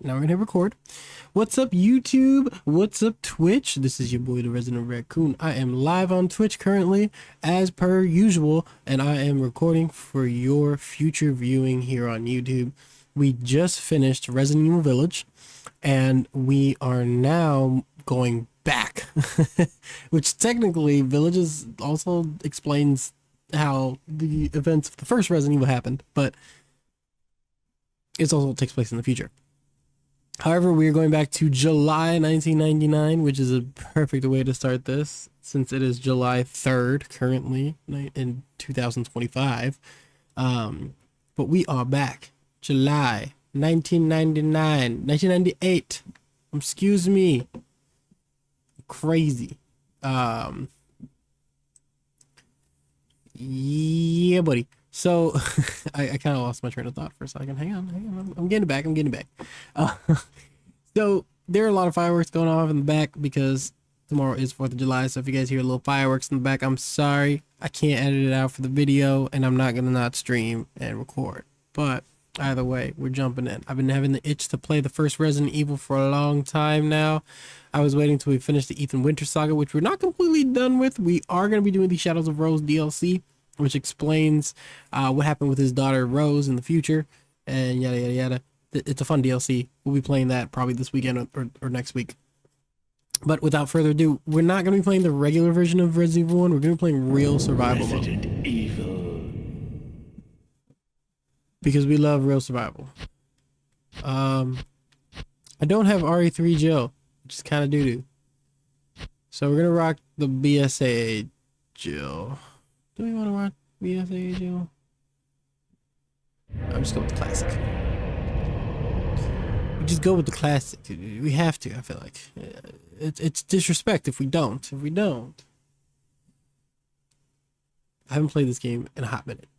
Now we're gonna hit record. What's up, YouTube? What's up, Twitch? This is your boy, the Resident Raccoon. I am live on Twitch currently, as per usual, and I am recording for your future viewing here on YouTube. We just finished Resident Evil Village, and we are now going back, which technically Villages also explains how the events of the first Resident Evil happened, but it also takes place in the future. However, we are going back to July 1999, which is a perfect way to start this, since it is July 3rd currently in 2025. But we are back. July 1999, 1998. Excuse me. Crazy. Yeah, buddy. So I kind of lost my train of thought for a second. Hang on. I'm getting it back. So there are a lot of fireworks going off in the back because tomorrow is 4th of July. So if you guys hear little fireworks in the back, I'm sorry. I can't edit it out for the video, and I'm not going to not stream and record. But either way, we're jumping in. I've been having the itch to play the first Resident Evil for a long time now. I was waiting till we finished the Ethan Winter saga, which we're not completely done with. We are going to be doing the Shadows of Rose DLC, which explains what happened with his daughter Rose in the future, and yada yada yada. It's a fun DLC. We'll be playing that probably this weekend or next week. But without further ado, we're not going to be playing the regular version of Resident Evil 1. We're going to be playing real survival mode. Evil. Because we love real survival. I don't have RE3 gel, which is kind of doo-doo. So we're going to rock the BSA gel. Do we want to rock BSA gel? I'm just going with the classic. We just go with the classic. We have to, I feel like. It's disrespect if we don't. I haven't played this game in a hot minute.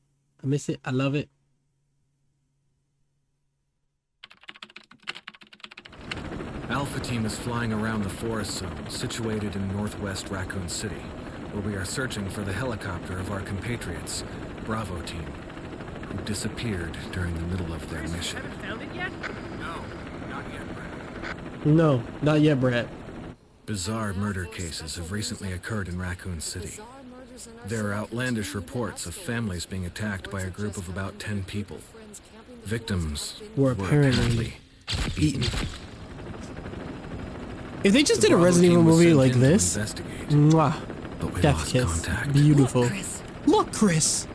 I miss it. I love it. Alpha Team is flying around the forest zone situated in northwest Raccoon City, where we are searching for the helicopter of our compatriots, Bravo Team, who disappeared during the middle of their mission. Haven't found it yet? No, not yet, Brad. Bizarre murder cases have recently occurred in Raccoon City. There are outlandish reports of families being attacked by a group of about 10 people. Victims were apparently eaten. If they just did a Resident Evil movie like this, mwah, death kiss, beautiful. Look, Chris.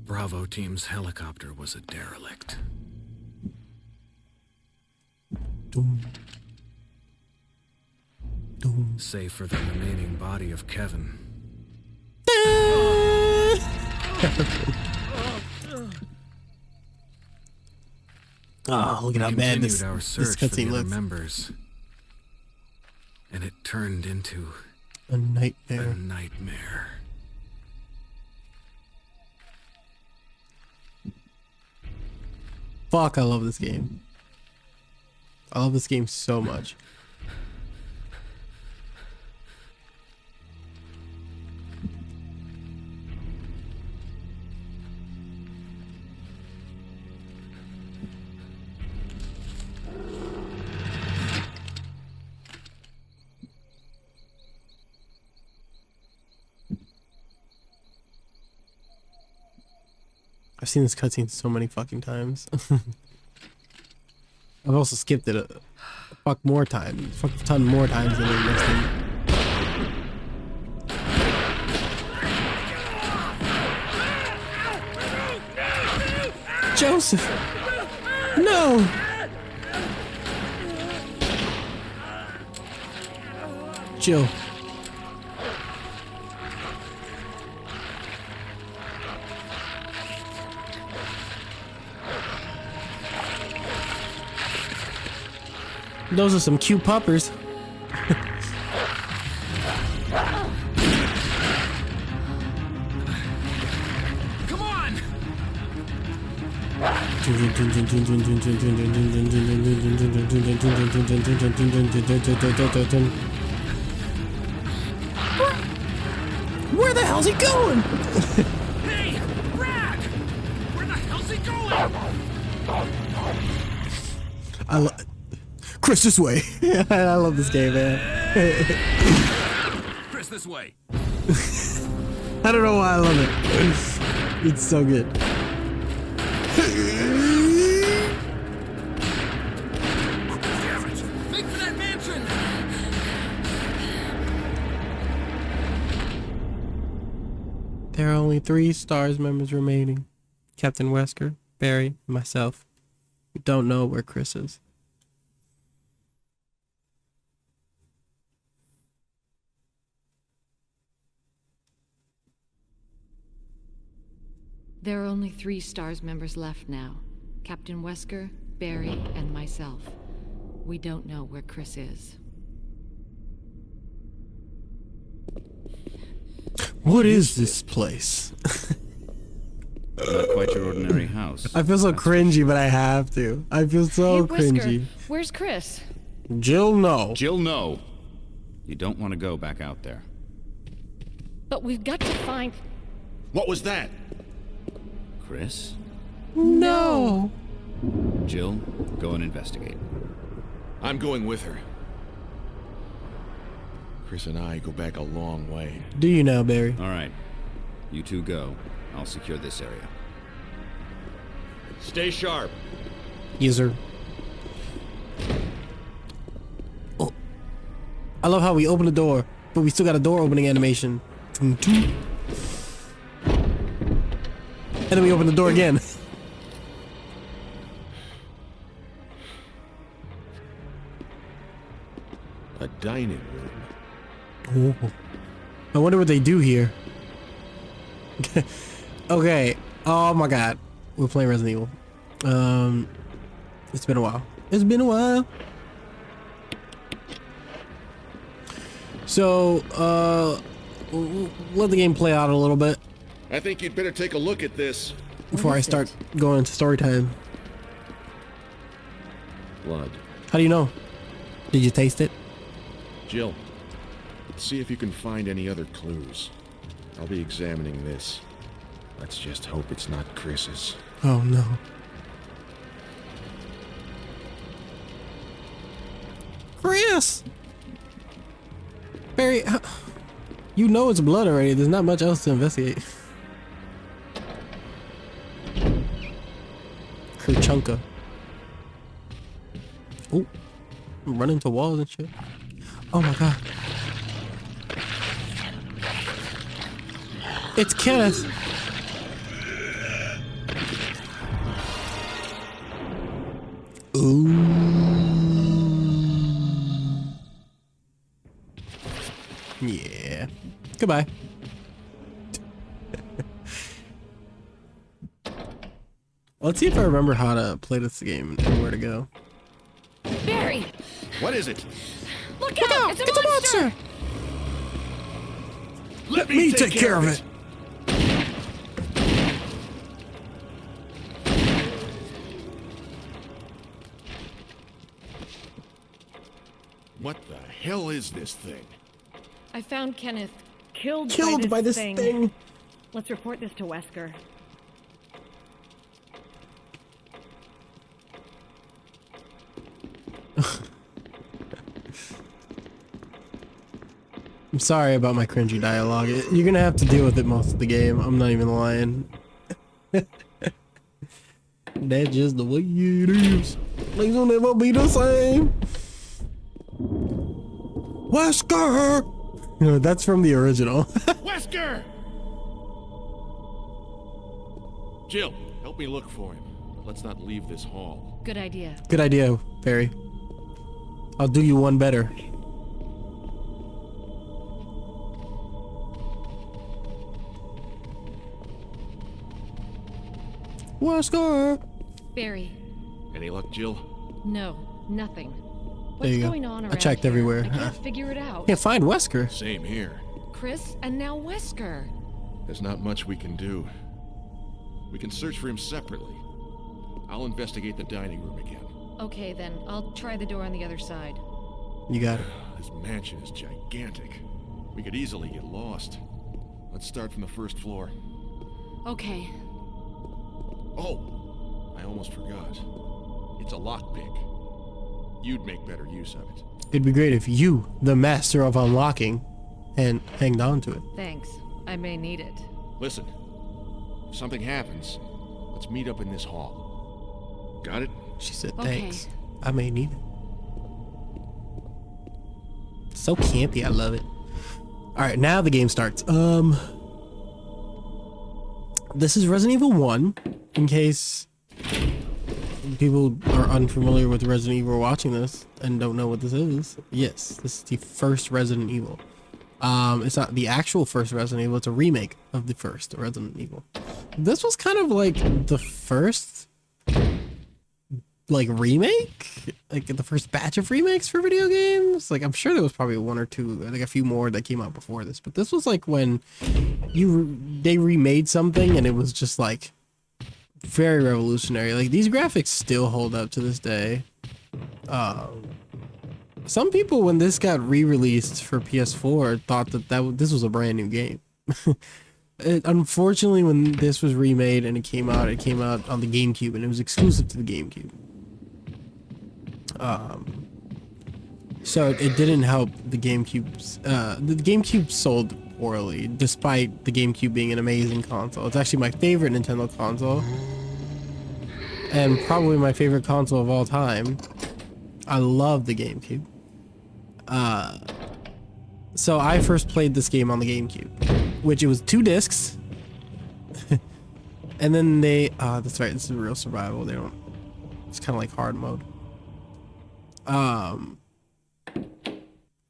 Bravo Team's helicopter was a derelict. Doom. Doom. Save for the remaining body of Kevin. Oh, look at how bad this cutscene looks. Members, and it turned into a nightmare. A nightmare. Fuck, I love this game. I love this game so much. I've seen this cutscene so many fucking times. I've also skipped it a ton more times than the next thing. Joseph! No! Jill. Those are some cute puppers. Come on! Where the hell's he going? Hey, Brad! Where the hell's he going? I love Chris this way. I love this game, man. Chris, this way. I don't know why I love it. It's so good. Damn it! Make for that mansion! There are only 3 STARS members remaining. Captain Wesker, Barry, and myself. We don't know where Chris is. There are only 3 STARS members left now. Captain Wesker, Barry, and myself. We don't know where Chris is. What is this place? Not quite your ordinary house. I feel so That's cringy, but I have to. I feel so Hey, Wesker, cringy. where's Chris? Jill, no. Jill, no. You don't want to go back out there. But we've got to find... What was that? Chris? No. Jill, go and investigate. I'm going with her. Chris and I go back a long way. Do you now, Barry? All right. You two go. I'll secure this area. Stay sharp. Yes, sir. Oh. I love how we open the door, but we still got a door opening animation. Toom, toom. And then we open the door again. A dining room. Oh. I wonder what they do here. Okay. Oh my god. We're playing Resident Evil. It's been a while. It's been a while. So, let the game play out a little bit I think you'd better take a look at this. before I start going into story time. Blood. How do you know? Did you taste it? Jill, see if you can find any other clues. I'll be examining this. Let's just hope it's not Chris's. Oh no. Chris! Barry, you know it's blood already. There's not much else to investigate. Kerchunka. Oh, I'm running into walls and shit. Oh my god. It's Kenneth. Ooh. Yeah. Goodbye. Let's see if I remember how to play this game and where to go. Barry! What is it? Look out! It's a monster! Let Me take care of it. What the hell is this thing? I found Kenneth killed Killed by this thing. Let's report this to Wesker. I'm sorry about my cringy dialogue. You're gonna have to deal with it most of the game. I'm not even lying. That's just the way it is. Things will never be the same. Wesker! No, that's from the original. Wesker! Jill, help me look for him. But let's not leave this hall. Good idea. Good idea, Barry. I'll do you one better. Wesker! Barry. Any luck, Jill? No, nothing. There What's you go. going on around I checked here? everywhere. I can't figure it out. Can't find Wesker. Same here. Chris and now Wesker. There's not much we can do. We can search for him separately. I'll investigate the dining room again. Okay then, I'll try the door on the other side. You got it. This mansion is gigantic. We could easily get lost. Let's start from the first floor. Okay. Oh, I almost forgot. It's a lockpick. you'd make better use of it. It'd be great if you, the master of unlocking, and hanged on to it. Thanks. I may need it. Listen, if something happens, let's meet up in this hall. Got it? She said, Okay. thanks. I may need it. So campy, I love it. Alright, now the game starts. This is Resident Evil 1, in case people are unfamiliar with Resident Evil watching this and don't know what this is. Yes, this is the first Resident Evil. It's not the actual first Resident Evil, it's a remake of the first Resident Evil. This was kind of like the first like remake, like the first batch of remakes for video games. Like I'm sure there was probably one or two, like a few more that came out before this, but this was like when they remade something and it was just like very revolutionary. Like these graphics still hold up to this day. Some people, when this got re-released for PS4, thought that this was a brand new game. Unfortunately, when this was remade and it came out on the GameCube, and it was exclusive to the GameCube. So it didn't help the GameCube's. The GameCube sold poorly, despite the GameCube being an amazing console. It's actually my favorite Nintendo console, and probably my favorite console of all time. I love the GameCube. So I first played this game on the GameCube, which it was 2 discs. And then that's right, this is real survival. It's kind of like hard mode.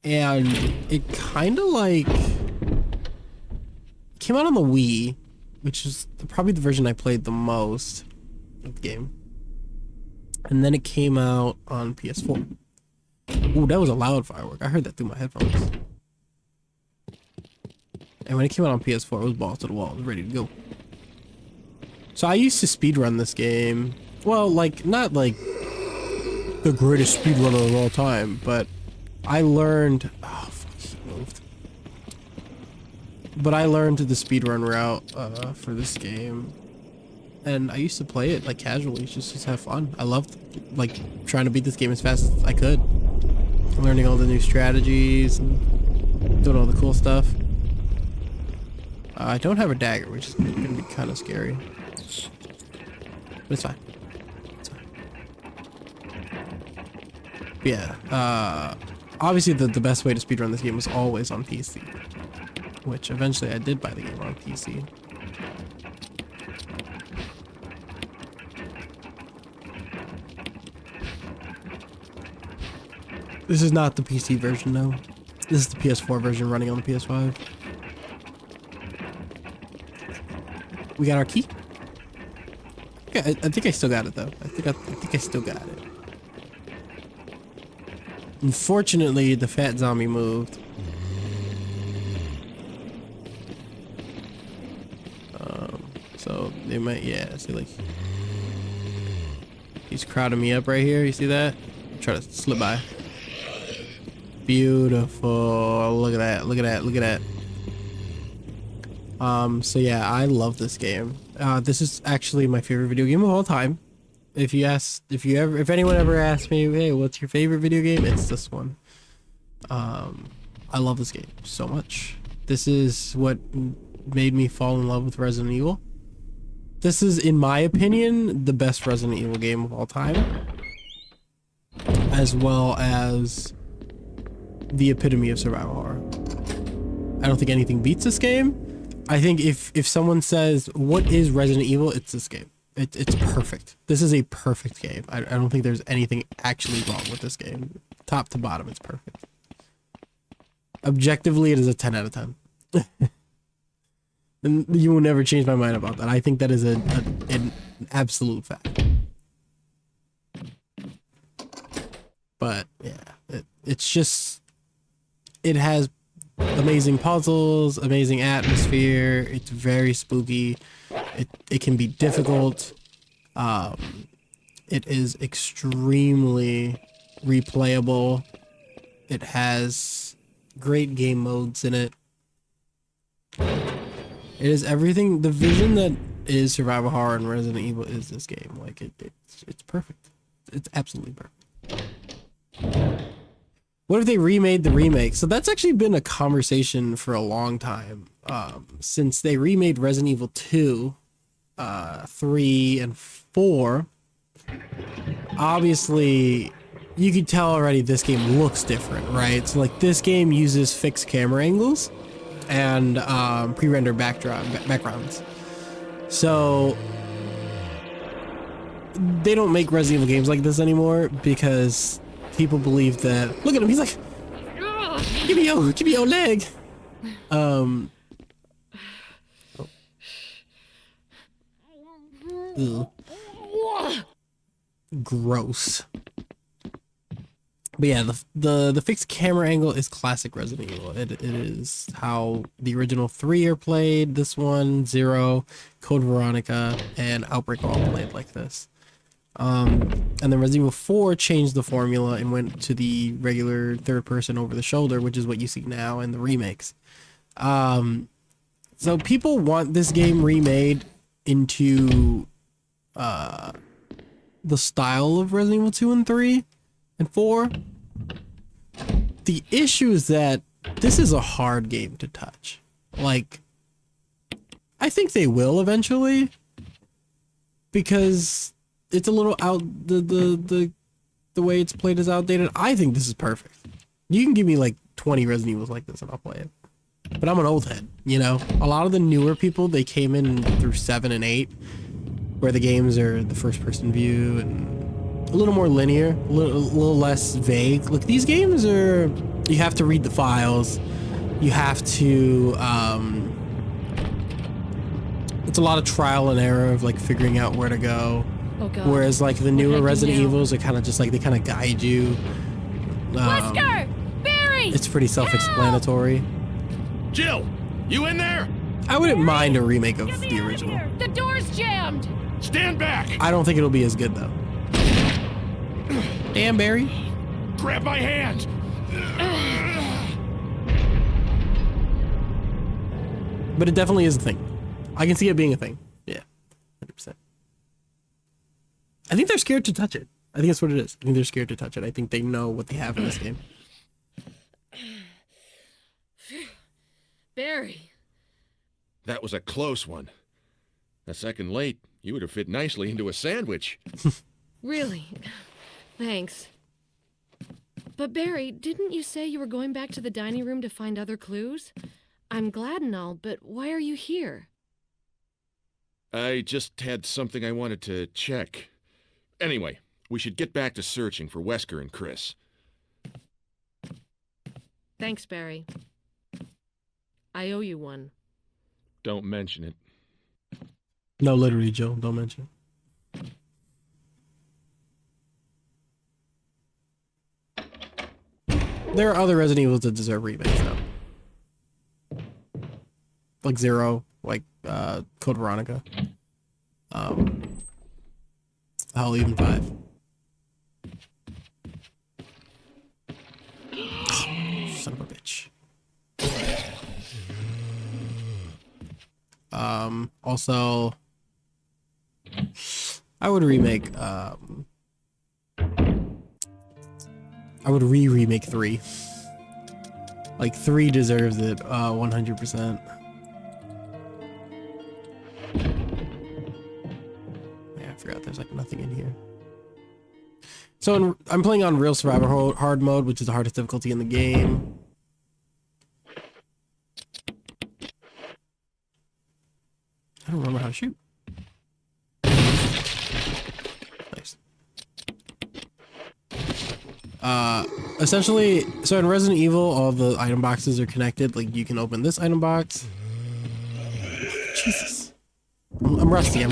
And it kind of like came out on the Wii, which is probably the version I played the most of the game. And then it came out on PS4. Ooh, that was a loud firework. I heard that through my headphones. And when it came out on PS4, it was balls to the wall. It was ready to go. So I used to speedrun this game. Well, like, not like the greatest speedrunner of all time, but I learned... Oh, fuck, he moved. But I learned the speedrun route for this game. And I used to play it, like, casually, just have fun. I loved, like, trying to beat this game as fast as I could. Learning all the new strategies and doing all the cool stuff. I don't have a dagger, which is going to be kind of scary. But it's fine. It's fine. But yeah, obviously the best way to speedrun this game was always on PC. Which eventually I did buy the game on PC. This is not the PC version, though. This is the PS4 version running on the PS5. We got our key. Yeah, I think I still got it though. I think I still got it. Unfortunately, the fat zombie moved. So they might, yeah. See, like he's crowding me up right here. You see that? Try to slip by. Beautiful. Look at that. Look at that. Look at that. So yeah, I love this game. This is actually my favorite video game of all time. If anyone ever asks me, hey, what's your favorite video game? It's this one. I love this game so much. This is what made me fall in love with Resident Evil. This is, in my opinion, the best Resident Evil game of all time. As well as the epitome of survival horror. I don't think anything beats this game. I think if someone says, what is Resident Evil? It's this game. It's perfect. This is a perfect game. I don't think there's anything actually wrong with this game. Top to bottom, it's perfect. Objectively, it is a 10 out of 10. And you will never change my mind about that. I think that is an absolute fact. But yeah, it's just, it has amazing puzzles, amazing atmosphere. It's very spooky. It can be difficult. It is extremely replayable. It has great game modes in it. It is everything. The vision that is survival horror and Resident Evil is this game. Like it's perfect. It's absolutely perfect. What if they remade the remake? So that's actually been a conversation for a long time. Since they remade Resident Evil 2, 3, and 4. Obviously, you could tell already this game looks different, right? So like this game uses fixed camera angles and pre-rendered backgrounds. So they don't make Resident Evil games like this anymore because people believe that. Look at him, he's like, give me your leg. Ew. Gross. But yeah, the fixed camera angle is classic Resident Evil. It is how the original 3 are played. This one, 0, Code Veronica, and Outbreak all played like this. And then Resident Evil 4 changed the formula and went to the regular third person over the shoulder, which is what you see now in the remakes. So people want this game remade into the style of Resident Evil 2 and 3 and 4. The issue is that this is a hard game to touch. Like, I think they will eventually, because it's a little out, the way it's played is outdated. I think this is perfect. You can give me like 20 Resident Evils like this and I'll play it. But I'm an old head, you know? A lot of the newer people, they came in through 7 and 8, where the games are the first person view and a little more linear, a little less vague. Look, these games are, you have to read the files. You have to, it's a lot of trial and error of like figuring out where to go. Oh God. Whereas like the newer heck Resident now? Evils are kind of just like, they kind of guide you. Wesker! Barry! It's pretty self-explanatory. Jill, you in there? I wouldn't mind a remake of the original. The door's jammed! Stand back! I don't think it'll be as good though. Damn, Barry. Grab my hand! But it definitely is a thing. I can see it being a thing. Yeah, 100%. I think they're scared to touch it. I think that's what it is. I think they're scared to touch it. I think they know what they have in this game. Barry. That was a close one. A second late, you would have fit nicely into a sandwich. Really? Thanks. But Barry, didn't you say you were going back to the dining room to find other clues? I'm glad and all, but why are you here? I just had something I wanted to check. Anyway, we should get back to searching for Wesker and Chris. Thanks, Barry. I owe you one. Don't mention it. No, literally, Joe. Don't mention it. There are other Resident Evils that deserve remakes, though. Like 0, like Code Veronica. Hell, even 5. Son of a bitch. Also, I would remake, I would remake 3. Like, 3 deserves it, 100%. Yeah, I forgot there's, like, nothing in here. So, I'm playing on Real Survivor Hard mode, which is the hardest difficulty in the game. I don't remember how to shoot. Nice. Essentially, so in Resident Evil, all the item boxes are connected. Like, you can open this item box. Jesus. I'm rusty. You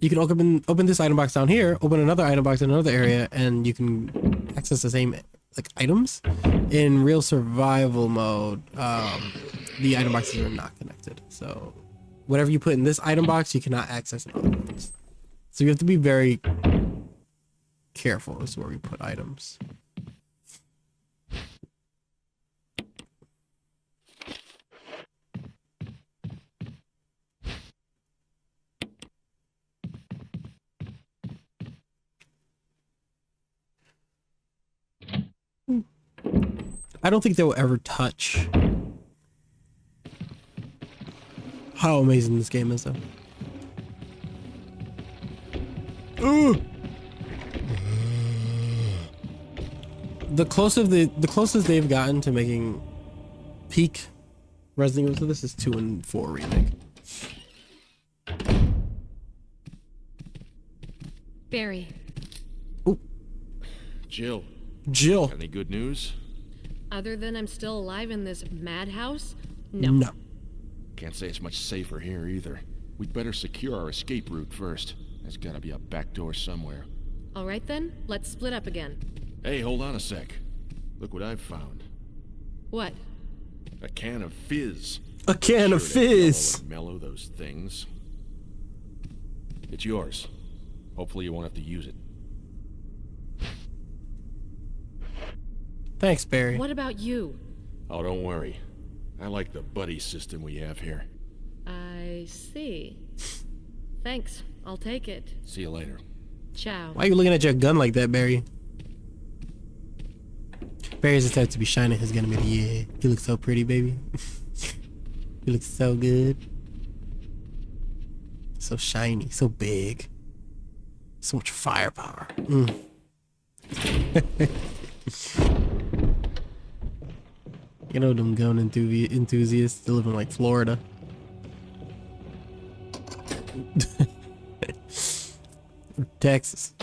can open this item box down here, open another item box in another area, and you can access the same like items. In Real Survival mode, the item boxes are not connected. So whatever you put in this item box, you cannot access in other ones. So you have to be very careful as to where we put items. I don't think they will ever touch how amazing this game is, though. Ooh. The closest they've gotten to making peak Resident Evil to this is 2 and 4 remake. Barry. Ooh. Jill. Jill. Got any good news? Other than I'm still alive in this madhouse? No. No. Can't say it's much safer here either. We'd better secure our escape route first. There's gotta be a back door somewhere. All right then, let's split up again. Hey, hold on a sec. Look what I've found. What? A can of fizz. A can of Sure to fizz. mellow those things. It's yours. Hopefully you won't have to use it. Thanks, Barry. What about you? Oh, don't worry. I like the buddy system we have here. I see. Thanks, I'll take it. See you later. Ciao. Why are you looking at your gun like that, Barry? Barry's the type to be shining his gun and be like, yeah, you look so pretty, baby. You look so good. So shiny, so big. So much firepower. You know them gun enthusiasts that live in like Florida. Or Texas.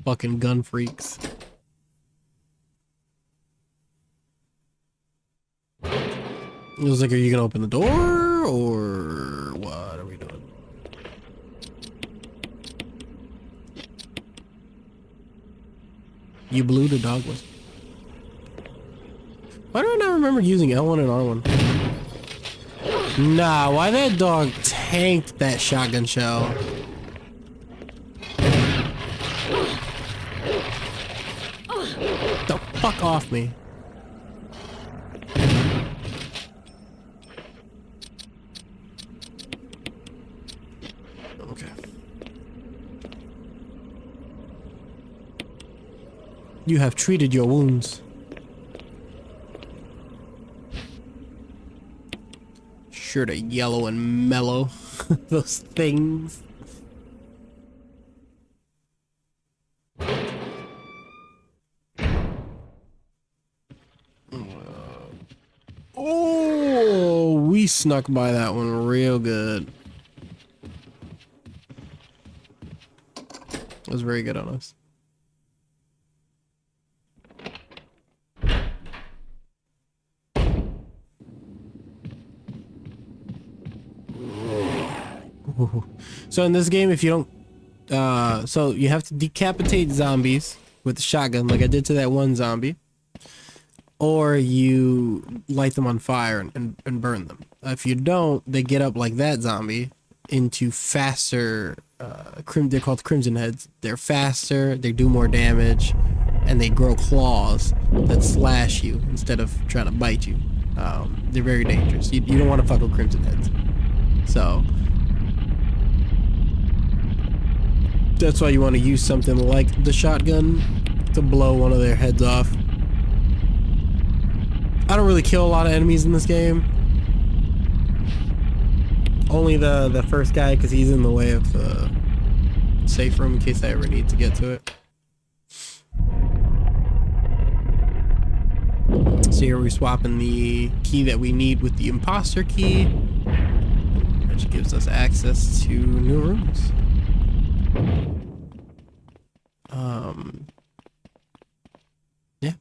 Fucking gun freaks. It was like, are you gonna open the door or what are we doing? You blew the dog was. Why do I not remember using L1 and R1? Nah, why that dog tanked that shotgun shell? The fuck off me. Okay. You have treated your wounds. Sure to yellow and mellow. Those things. Oh, we snuck by that one real good. That was very good on us. Ooh. So in this game, if you don't, so you have to decapitate zombies with the shotgun, like I did to that one zombie, or you light them on fire and burn them. If you don't, they get up like that zombie into faster. They're called Crimson Heads. They're faster. They do more damage, and they grow claws that slash you instead of trying to bite you. They're very dangerous. You don't want to fuck with Crimson Heads. So that's why you want to use something like the shotgun to blow one of their heads off. I don't really kill a lot of enemies in this game. Only the first guy, because he's in the way of the safe room in case I ever need to get to it. So here we're swapping the key that we need with the imposter key, which gives us access to new rooms. Yeah.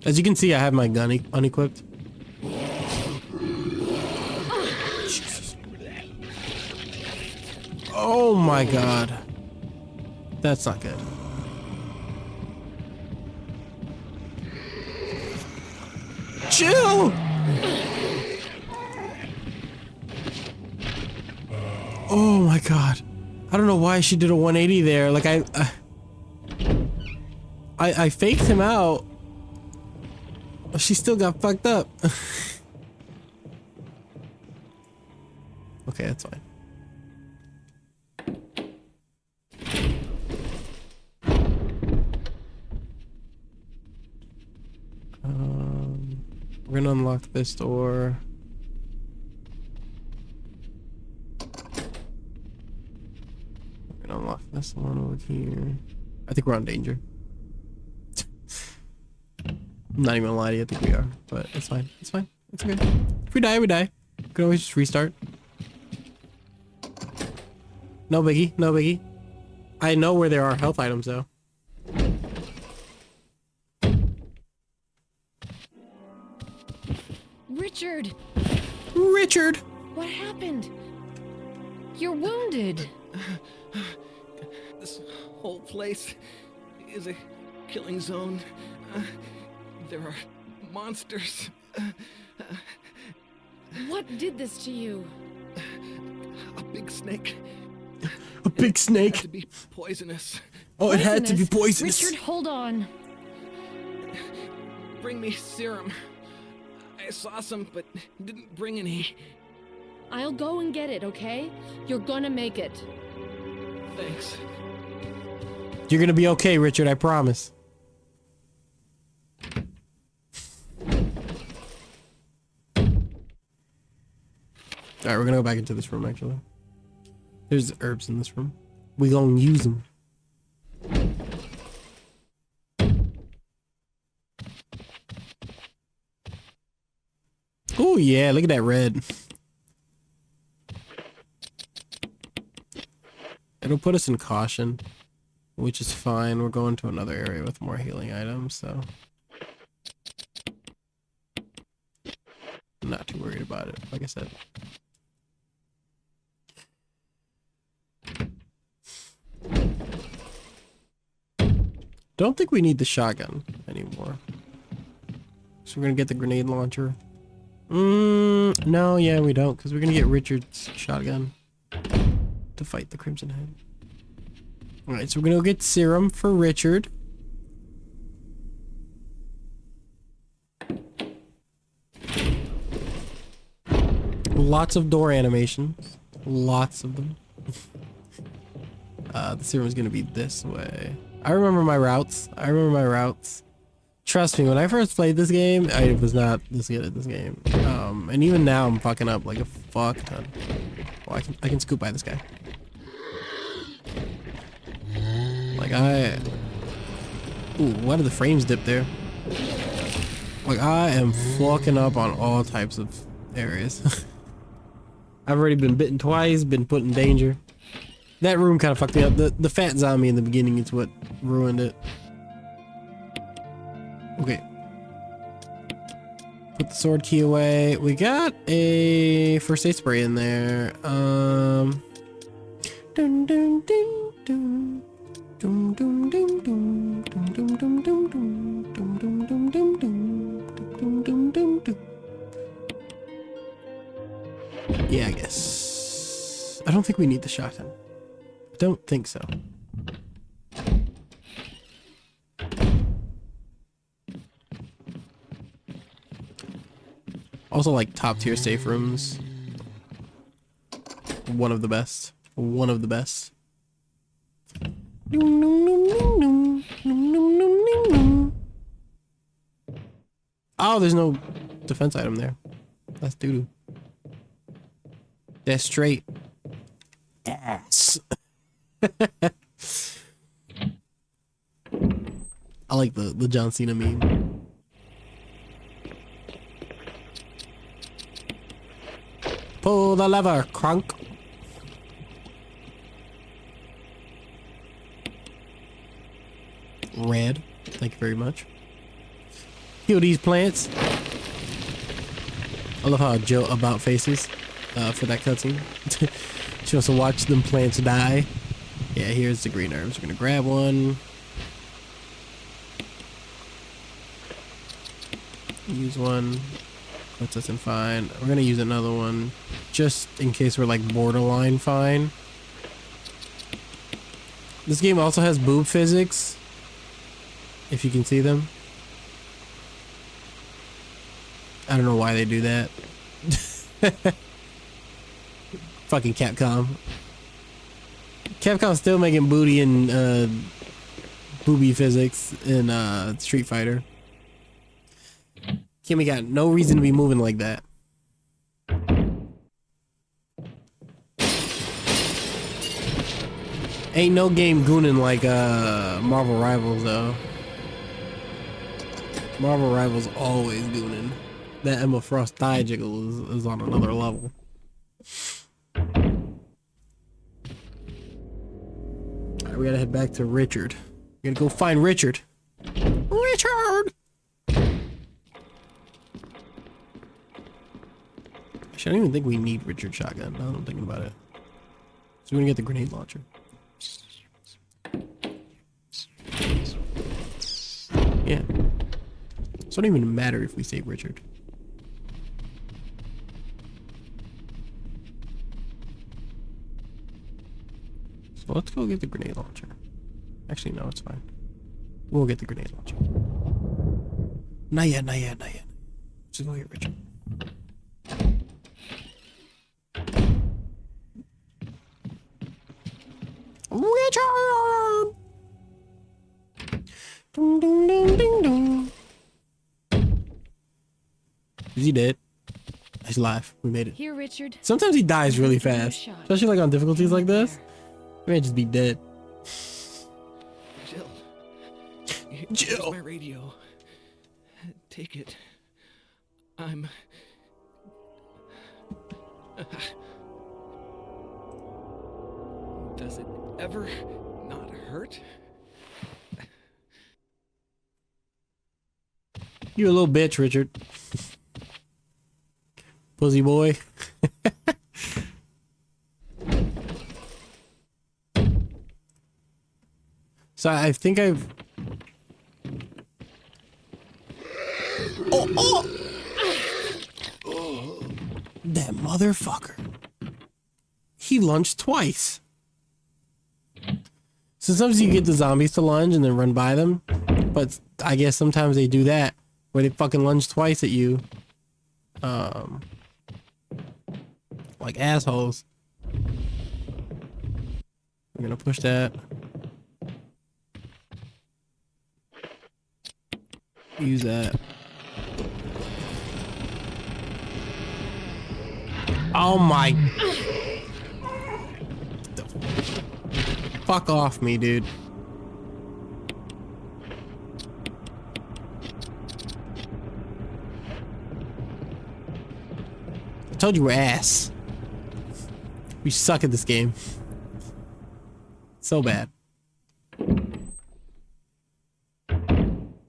As you can see, I have my gun unequipped. Jesus. Oh my god. That's not good. Chill! Oh my god. I don't know why she did a 180 there. Like I faked him out. She still got fucked up. Okay, that's fine. We're gonna unlock this door. We're gonna unlock this one over here. I think we're on danger. I'm not even gonna lie to you, I think we are, but it's fine. It's fine. It's okay. If we die, we die. We can always just restart. No biggie. No biggie. I know where there are health items though. Richard, Richard! what happened? You're wounded. This whole place is a killing zone. There are monsters. What did this to you? A big snake. A big Had snake. to be poisonous. Oh, it had to be poisonous. Richard, hold on. Bring me serum. I saw some, but didn't bring any. I'll go and get it, okay? You're gonna make it. Thanks. You're gonna be okay, Richard, I promise. Alright, we're gonna go back into this room, actually. There's herbs in this room. We gonna use them. Oh yeah, look at that red. It'll put us in caution, which is fine. We're going to another area with more healing items, so I'm not too worried about it, like I said. Don't think we need the shotgun anymore. So we're gonna get the grenade launcher. No, yeah, we don't, because we're gonna get Richard's shotgun to fight the Crimson Head. Alright, so we're gonna go get serum for Richard. Lots of door animations. Lots of them. The serum is gonna be this way. I remember my routes. Trust me, when I first played this game, I was not this good at this game. And even now I'm fucking up like a fuck ton. Oh, I can scoop by this guy. Like ooh, why did the frames dip there? Like I am fucking up on all types of areas. I've already been bitten twice, been put in danger. That room kind of fucked me up. The fat zombie in the beginning is what ruined it. Okay. Put the sword key away. We got a first aid spray in there. Dun dun dun dun. Dum dum dum dum dum dum dum dum dum dum dum dum dum dum dum dum dum. Yeah, I guess. I don't think we need the shotgun. Don't think so. Also, like top tier safe rooms. One of the best. One of the best. Oh, there's no defense item there. That's doo-doo. That's straight ass. I like the John Cena meme. Pull the lever, crunk. Red. Thank you very much. Kill these plants. I love how Jill about faces for that cutscene. She wants to watch them plants die. Yeah, here's the green herbs. We're gonna grab one. Use one. Puts us in fine. We're gonna use another one just in case we're like borderline fine. This game also has boob physics. If you can see them. I don't know why they do that. Fucking Capcom. Capcom's still making booty and booby physics in Street Fighter. Kimmy got no reason to be moving like that. Ain't no game gooning like Marvel Rivals though. Marvel Rivals always gooning. That Emma Frost thigh jiggle is on another level. Alright, we gotta head back to Richard. We gotta go find Richard. Richard! Actually, I don't even think we need Richard's shotgun now that I'm thinking about it. So we're gonna get the grenade launcher. Yeah. So it don't even matter if we save Richard. So let's go get the grenade launcher. Actually, no, it's fine. We'll get the grenade launcher. Not yet, not yet, not yet. Just go get Richard. Richard! Ding, ding, ding, ding, ding. Is he dead? He's alive. We made it. Here, Richard. Sometimes he dies really Give it a fast, shot. especially like on difficulties like There. this. He may just be dead. Jill. Jill. Here's my radio. Take it. I'm... Does it ever not hurt? You a little bitch, Richard. Pussy boy. So I think I've... Oh! That motherfucker. He lunged twice. So sometimes you get the zombies to lunge and then run by them. But I guess sometimes they do that. Where they fucking lunge twice at you. Like assholes. We're gonna push that. Use that. Oh my... Fuck off me, dude. I told you we're ass. We suck at this game. So bad.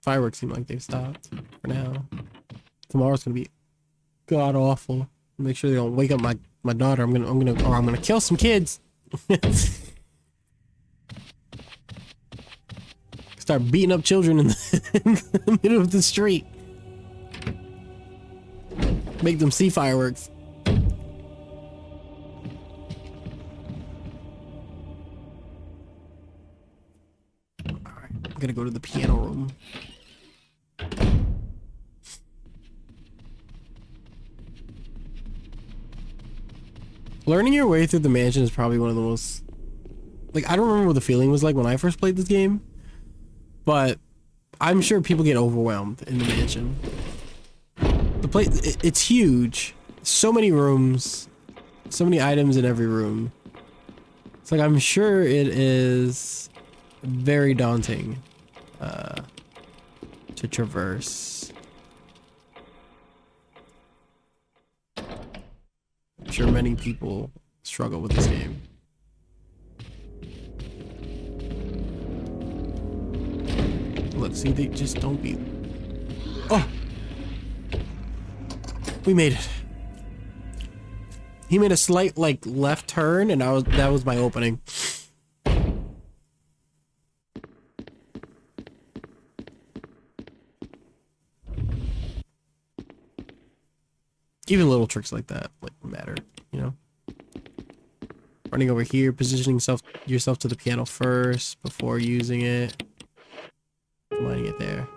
Fireworks seem like they've stopped for now. Tomorrow's gonna be god awful. Make sure they don't wake up my daughter. I'm gonna kill some kids. Start beating up children in the middle of the street. Make them see fireworks. Alright, I'm gonna go to the piano room. Learning your way through the mansion is probably one of the most... Like, I don't remember what the feeling was like when I first played this game. But I'm sure people get overwhelmed in the mansion. The place, it's huge. So many rooms. So many items in every room. It's like, I'm sure it is very daunting to traverse. I'm sure many people struggle with this game. Look, see, they just don't be... Oh! We made it. He made a slight, like, left turn, and that was my opening. Even little tricks like that, like, matter, you know? Running over here, positioning yourself to the piano first before using it. Lining it there.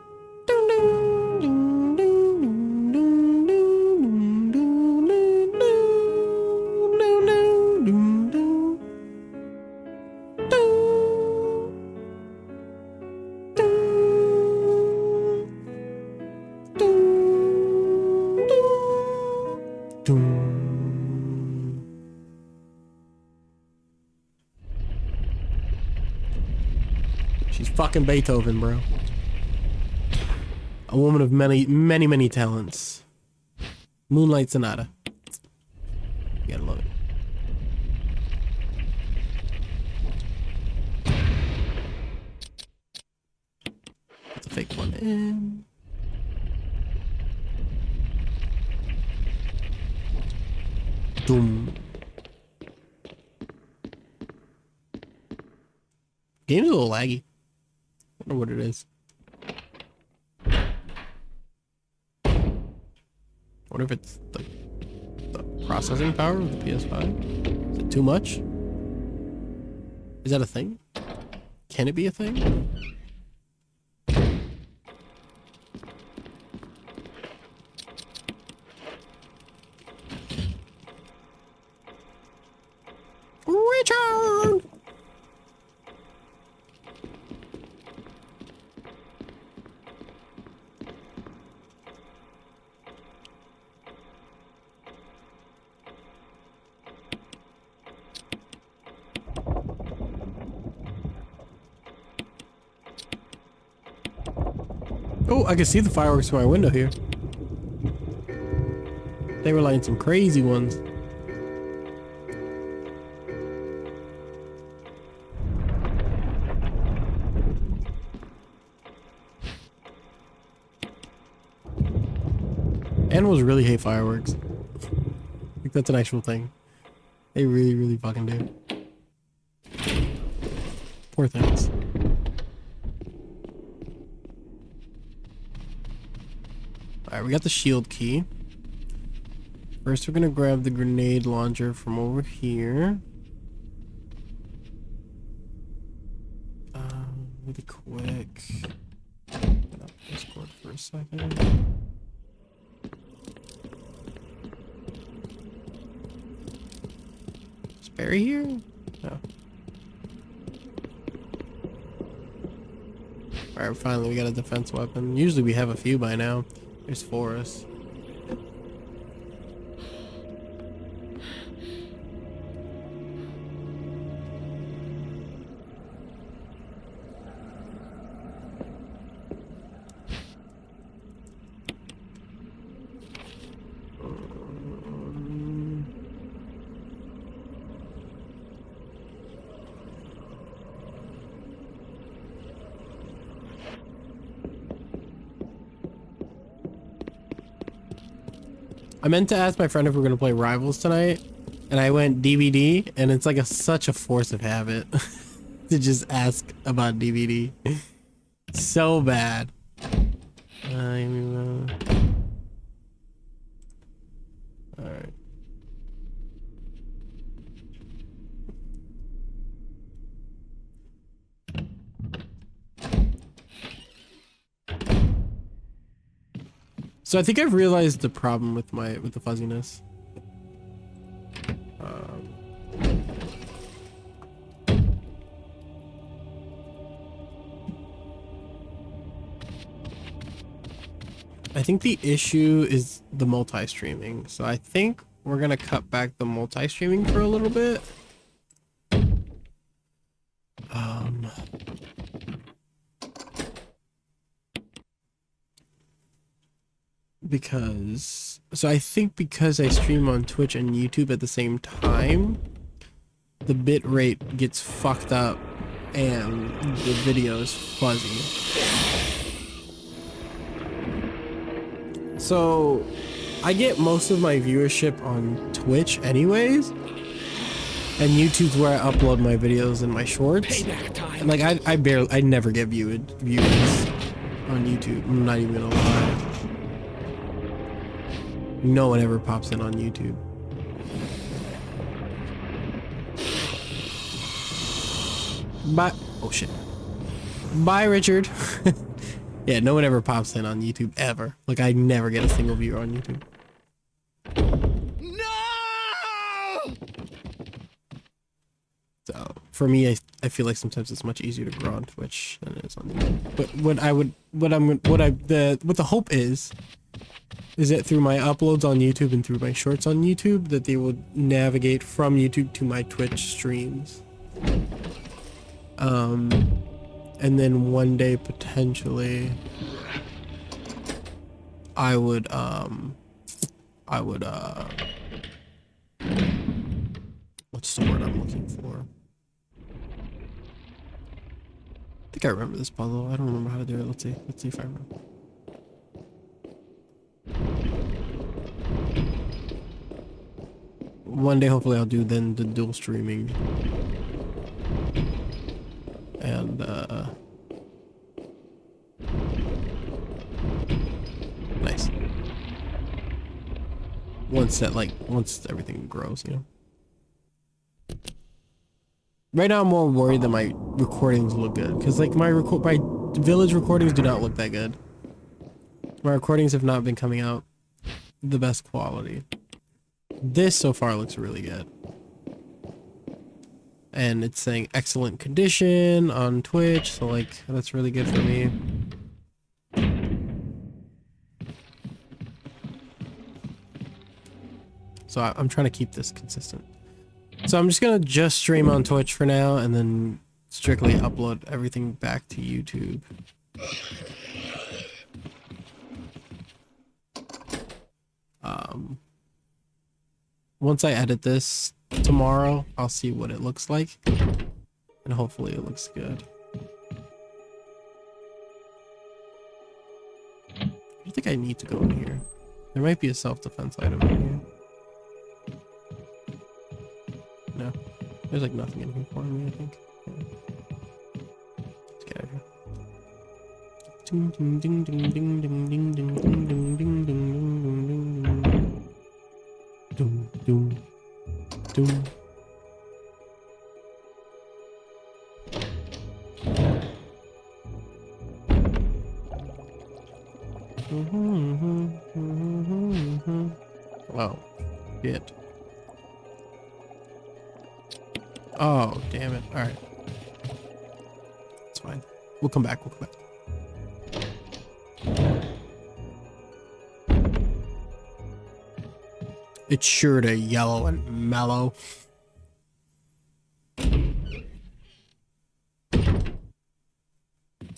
Doom. She's fucking Beethoven, bro. A woman of many, many, many talents. Moonlight Sonata. You gotta love it. Put the fake one in. Doom. Game's a little laggy. I don't know what it is. I wonder if it's the processing power of the PS5. Is it too much? Is that a thing? Can it be a thing? Richard! Oh, I can see the fireworks from my window here. They were lighting some crazy ones. Animals really hate fireworks. I think that's an actual thing. They really, really fucking do. Poor things. Alright, we got the shield key. First, we're gonna grab the grenade launcher from over here. Really quick. Get up Discord for a second. Is Barry here? No. Alright, finally we got a defense weapon. Usually we have a few by now. There's Forrest. I meant to ask my friend if we're gonna play Rivals tonight, and I went DVD, and it's like such a force of habit to just ask about DVD. So bad. Alright. So I think I've realized the problem with the fuzziness. I think the issue is the multi-streaming. So I think we're gonna cut back the multi-streaming for a little bit. I think because I stream on Twitch and YouTube at the same time, the bit rate gets fucked up and the video is fuzzy. So I get most of my viewership on Twitch anyways, and YouTube's where I upload my videos and my shorts. And like I never get viewers on YouTube. I'm not even gonna lie. No one ever pops in on YouTube. Bye. Oh shit. Bye, Richard. Yeah, no one ever pops in on YouTube ever. Like I never get a single viewer on YouTube. No! So for me, I feel like sometimes it's much easier to grow on Twitch than it is on YouTube. But what the hope is is that through my uploads on YouTube and through my shorts on YouTube that they would navigate from YouTube to my Twitch streams. And then one day potentially I would what's the word I'm looking for? I think I remember this puzzle. I don't remember how to do it. Let's see if I remember. One day hopefully I'll do then the dual streaming. And nice. Once everything grows, you know. Right now I'm more worried that my recordings look good, because like my village recordings do not look that good. My recordings have not been coming out the best quality. This so far looks really good. And it's saying excellent condition on Twitch, so like that's really good for me. So I'm trying to keep this consistent. So I'm just gonna stream on Twitch for now and then strictly upload everything back to YouTube. Once I edit this tomorrow, I'll see what it looks like, and hopefully it looks good. I don't think I need to go in here. There might be a self-defense item in here. No, there's like nothing in here for me, I think. Yeah. Let's get out of here. Ding ding ding ding ding ding ding ding ding ding ding ding ding ding. Doom, doom, doom. Oh, shit. Oh, damn it. Alright. It's fine. We'll come back. It's sure to yellow and mellow.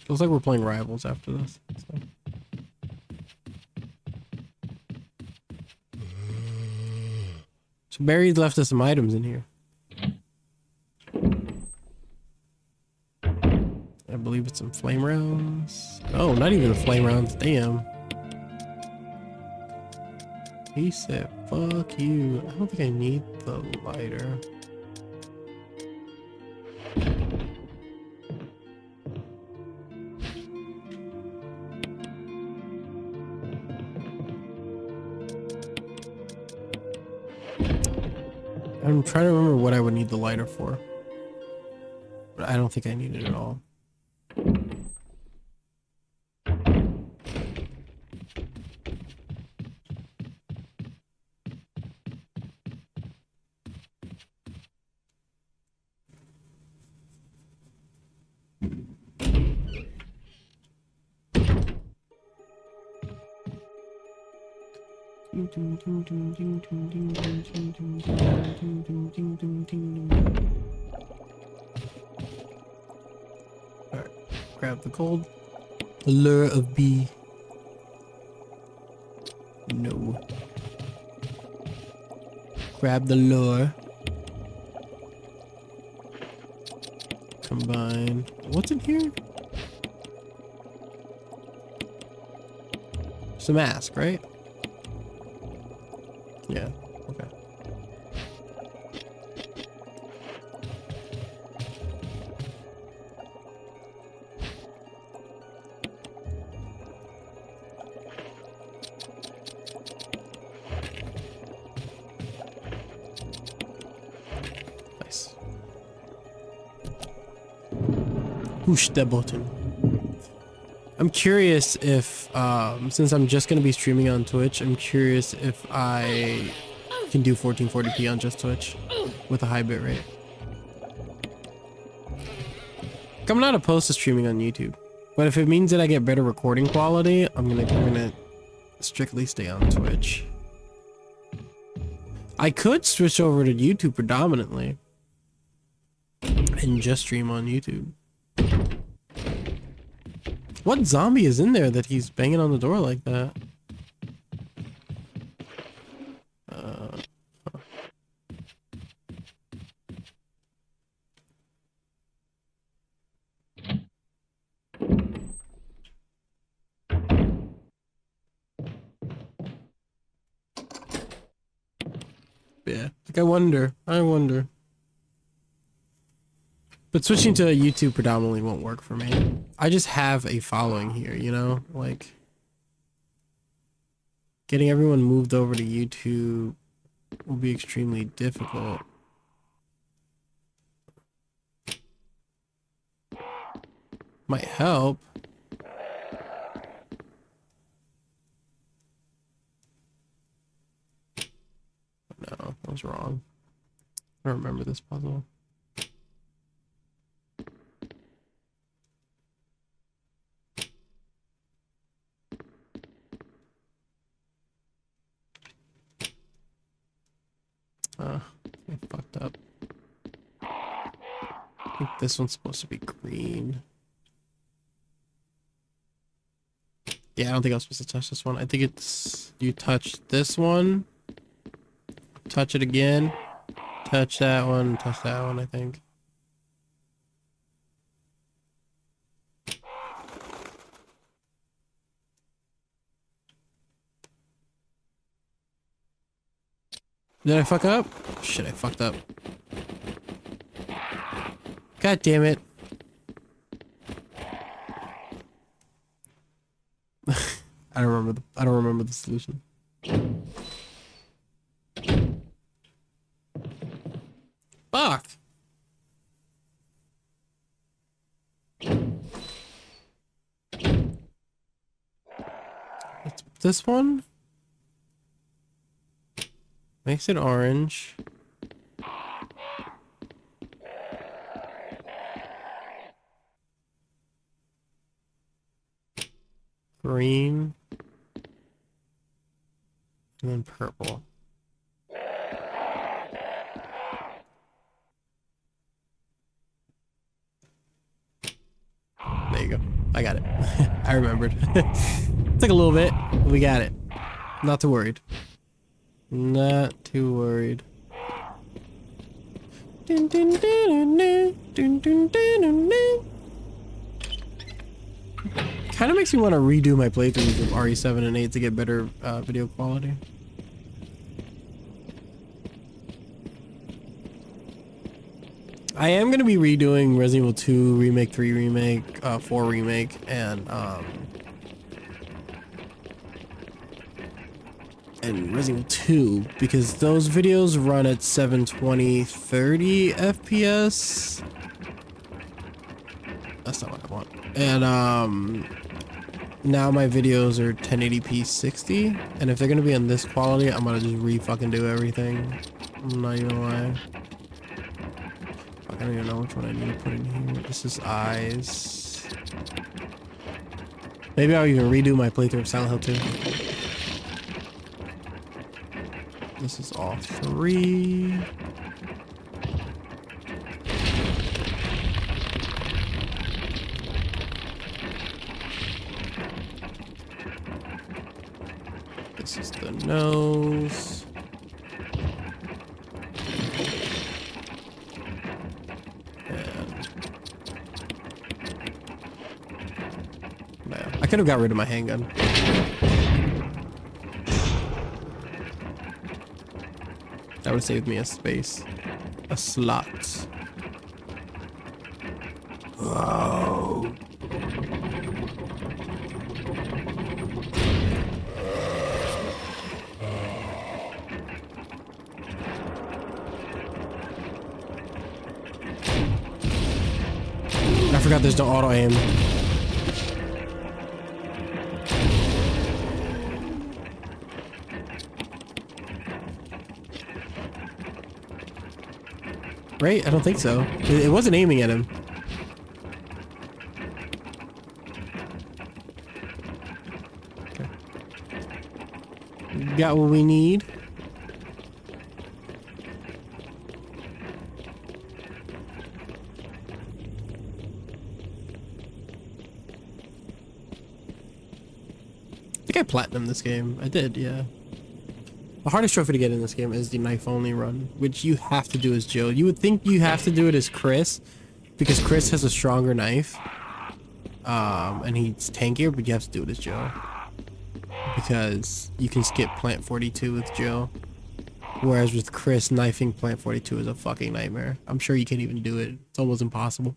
Feels like we're playing Rivals after this. So. Barry left us some items in here. I believe it's some flame rounds. Oh, not even the flame rounds. Damn. He said, fuck you. I don't think I need the lighter. I'm trying to remember what I would need the lighter for. But I don't think I need it at all. Alright, grab the gold. Allure of B. No. Grab the lure. Combine. What's in here? It's a mask, right? Yeah, okay. Nice. Push the button. I'm curious if, since I'm just going to be streaming on Twitch, I'm curious if I can do 1440p on just Twitch with a high bit rate. I'm not opposed to streaming on YouTube, but if it means that I get better recording quality, I'm gonna strictly stay on Twitch. I could switch over to YouTube predominantly and just stream on YouTube. What zombie is in there that he's banging on the door like that? Yeah, like I wonder. But switching to YouTube predominantly won't work for me. I just have a following here, you know? Like, getting everyone moved over to YouTube will be extremely difficult. Might help. No, that was wrong. I don't remember this puzzle. I fucked up. I think this one's supposed to be green. Yeah, I don't think I was supposed to touch this one. I think it's you touch this one, touch it again, touch that one, touch that one, I think. Did I fuck up? Shit, I fucked up. God damn it. I don't remember the solution. Fuck. It's this one? Makes it orange. Green. And then purple. There you go. I got it. I remembered. It took a little bit, but we got it. Not too worried. Not too worried. Dun, dun, dun, dun, dun, dun, dun, dun, dun. Kind of makes me want to redo my playthroughs of RE7 and 8 to get better video quality. I am going to be redoing Resident Evil 2 Remake, 3 Remake, 4 Remake, and Resident Evil 2, because those videos run at 720 30 FPS. That's not what I want. And now my videos are 1080p 60, and if they're gonna be on this quality, I'm gonna just re-fucking do everything. I'm not even gonna lie. Fuck, I don't even know which one I need to put in here. This is eyes. Maybe I'll even redo my playthrough of Silent Hill 2. This is all 3. This is the nose. And man, I could have got rid of my handgun. That would have saved me a space. A slot. Whoa. I forgot there's no auto aim. Right? I don't think so. It wasn't aiming at him. Okay. Got what we need. I think I platinumed this game. I did, yeah. The hardest trophy to get in this game is the knife only run, which you have to do as Jill. You would think you have to do it as Chris, because Chris has a stronger knife. And he's tankier, but you have to do it as Jill. Because you can skip Plant 42 with Jill. Whereas with Chris, knifing Plant 42 is a fucking nightmare. I'm sure you can't even do it. It's almost impossible.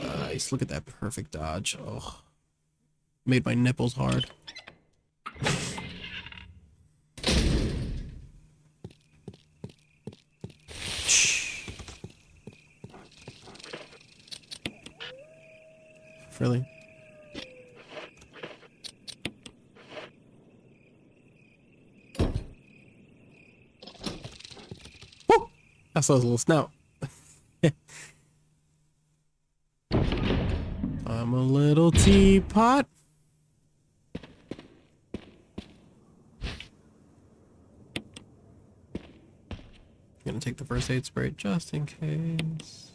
Nice. Look at that perfect dodge. Oh, made my nipples hard. Really? Woo! I saw his little snout. I'm a little teapot. Gonna take the first aid spray just in case.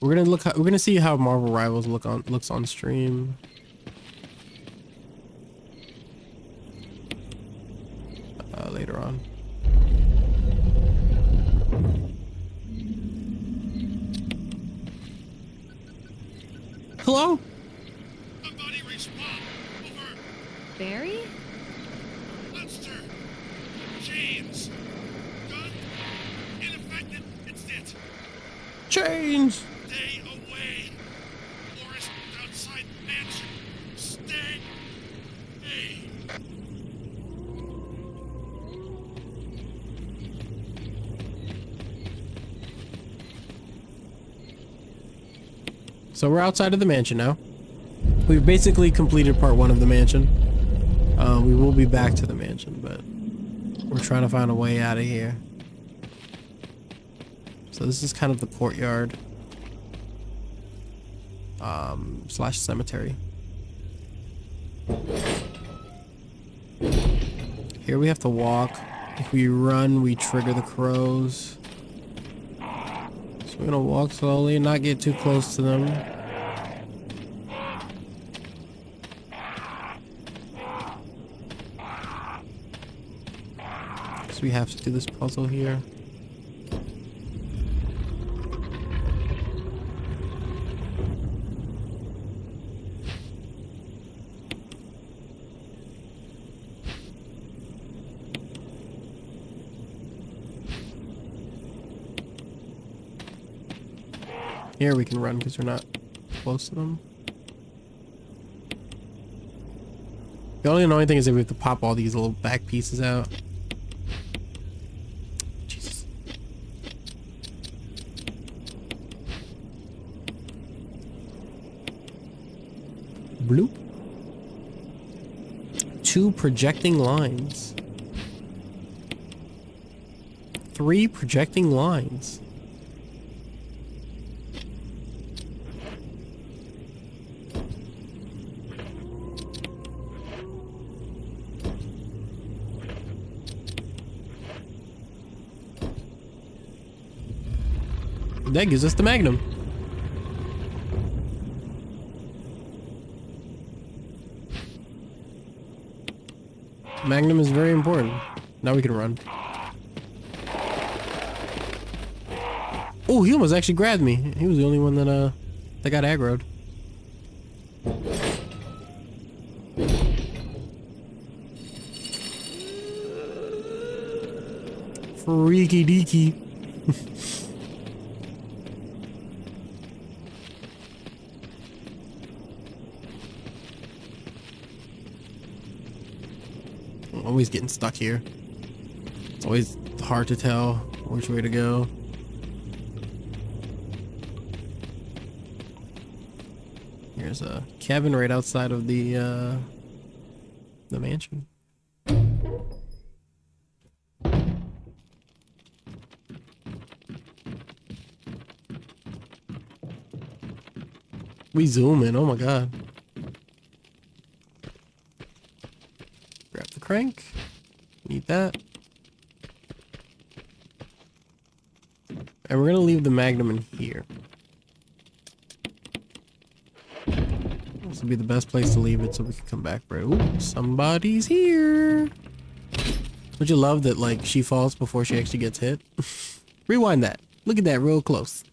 We're gonna see how Marvel Rivals looks on stream. Later on. Hello? Somebody respond. Over. Barry? Lester. James. Gun. Ineffective. It's it. Change. Stay away. Forest outside the mansion. Stay. Hey. So we're outside of the mansion now. We've basically completed part 1 of the mansion. We will be back to the mansion, but we're trying to find a way out of here. So this is kind of the courtyard. Slash cemetery. Here we have to walk. If we run, we trigger the crows. So we're gonna walk slowly and not get too close to them. So we have to do this puzzle here. Here we can run because we're not close to them. The only annoying thing is that we have to pop all these little back pieces out. Jesus. Bloop. 2 projecting lines. 3 projecting lines. That gives us the Magnum. Magnum is very important. Now we can run. Oh, he almost actually grabbed me. He was the only one that got aggroed. Freaky deaky. I'm always getting stuck here. It's always hard to tell which way to go. Here's a cabin right outside of the mansion. We zoom in. Oh my god. Grab the crank. Need that. And we're gonna leave the Magnum in here. This would be the best place to leave it so we can come back for it. Ooh, somebody's here. Don't you love that, like, she falls before she actually gets hit? Rewind that. Look at that real close.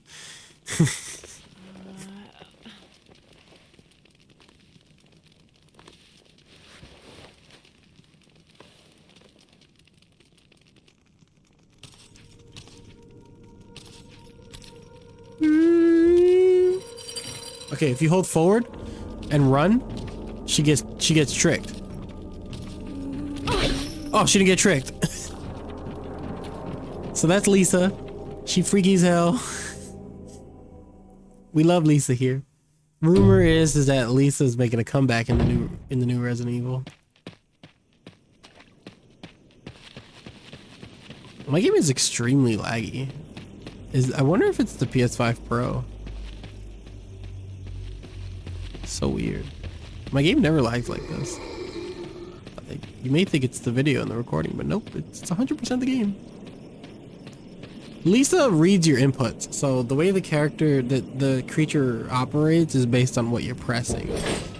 Okay, if you hold forward and run, she gets tricked. Oh, she didn't get tricked. So that's Lisa. She freaky as hell. We love Lisa here. Rumor is that Lisa is making a comeback in the new Resident Evil. My game is extremely laggy. I wonder if it's the PS5 Pro. So weird. My game never lags like this. You may think it's the video and the recording, but nope, it's 100% the game. Lisa reads your inputs, so the way the creature operates is based on what you're pressing.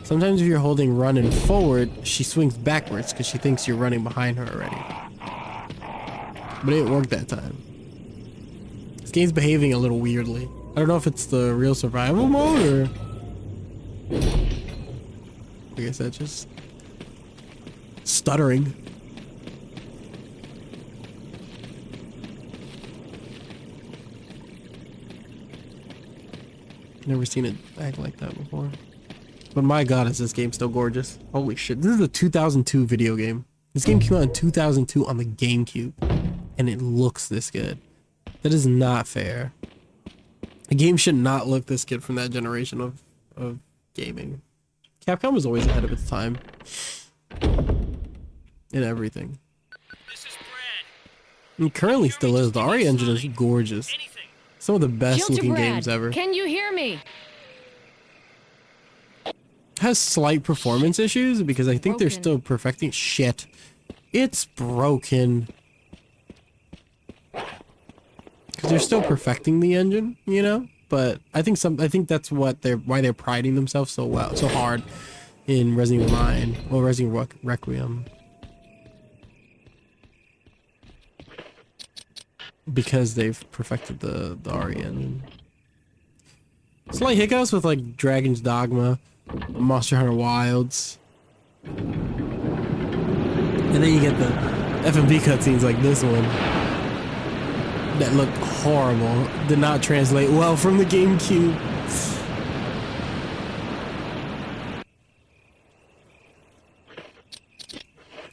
Sometimes if you're holding run and forward, she swings backwards because she thinks you're running behind her already. But it didn't work that time. This game's behaving a little weirdly. I don't know if it's the real survival mode or... I guess that's just stuttering. Never seen it act like that before. But my god, is this game still gorgeous. Holy shit. This is a 2002 video game. This game came out in 2002 on the GameCube. And it looks this good. That is not fair. A game should not look this good from that generation of gaming. Capcom was always ahead of its time. In everything. This is Brad. And currently still is. The RE engine is gorgeous. Some of the best Jill to looking Brad. games ever. Can you hear me? Has slight performance issues because I think they're still perfecting shit. It's broken. Because they're still perfecting the engine, you know? But I think that's why they're priding themselves so hard in Resident Evil 9. Well, Resident Evil Requiem. Because they've perfected the RE engine. Slight hiccups with like Dragon's Dogma, Monster Hunter Wilds. And then you get the FMV cutscenes like this one. That looked horrible. Did not translate well from the GameCube.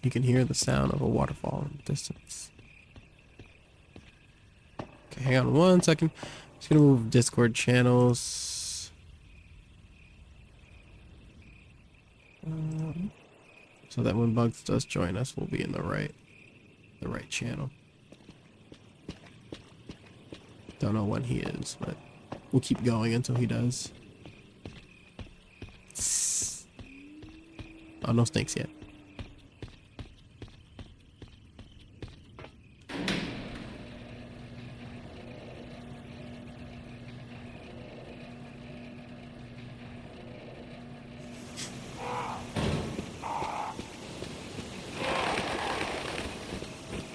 You can hear the sound of a waterfall in the distance. Okay, hang on one second. Just gonna move Discord channels. So that when Bugs does join us, we'll be in the right channel. Don't know when he is, but we'll keep going until he does. Oh, no snakes yet.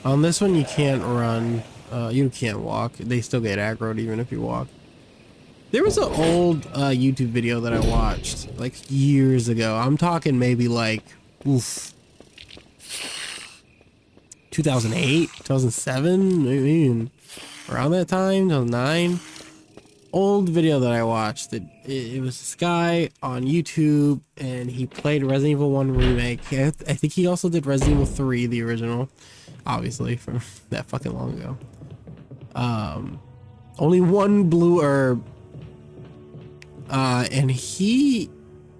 On this one, you can't run. You can't walk. They still get aggroed even if you walk. There was an old YouTube video that I watched like years ago. I'm talking maybe like, 2008, 2007, maybe around that time, 2009. Old video that I watched. It was this guy on YouTube, and he played Resident Evil 1 Remake. I think he also did Resident Evil 3, the original, obviously, from that fucking long ago. Only one blue herb. And he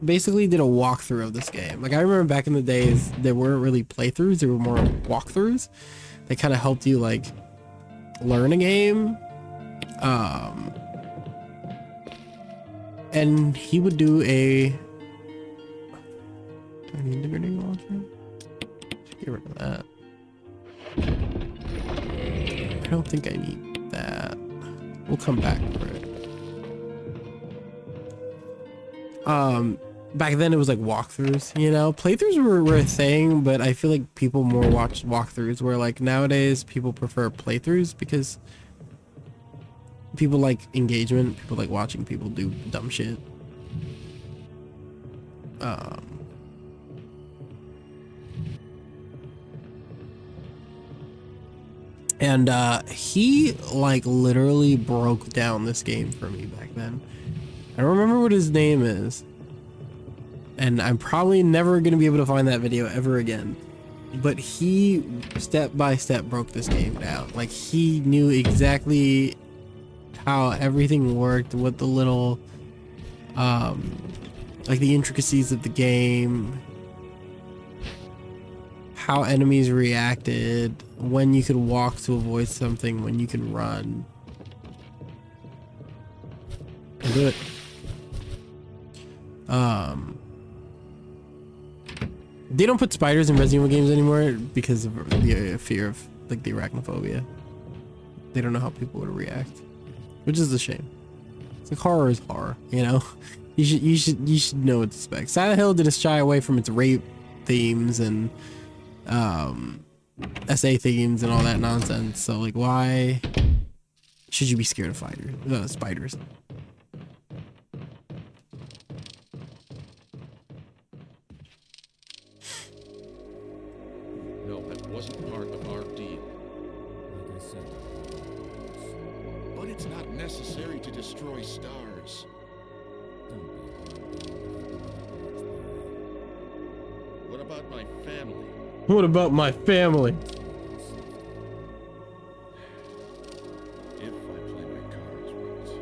basically did a walkthrough of this game. Like, I remember back in the days, there weren't really playthroughs, there were more walkthroughs. They kind of helped you, like, learn a game. And he would do a... Do I need the grenade launcher? Get rid of that. I don't think I need that. We'll come back for it. Back then it was like walkthroughs, you know? Playthroughs were a thing, but I feel like people more watched walkthroughs, where like nowadays people prefer playthroughs because people like engagement, people like watching people do dumb shit. And he like literally broke down this game for me back then. I don't remember what his name is, and I'm probably never gonna be able to find that video ever again, but he step by step broke this game down. Like, he knew exactly how everything worked, what the little like the intricacies of the game, how enemies reacted, when you could walk to avoid something, when you can run. I'll do it. They don't put spiders in Resident Evil games anymore because of the fear of like the arachnophobia. They don't know how people would react, which is a shame. It's like horror is horror, you know. You should know what to expect. Silent Hill didn't shy away from its rape themes and SA themes and all that nonsense. So like, why should you be scared of spiders? No, that wasn't part of our deal. Like I said, But it's not necessary to destroy stars. What about my family? What about my family? If I play my cards right.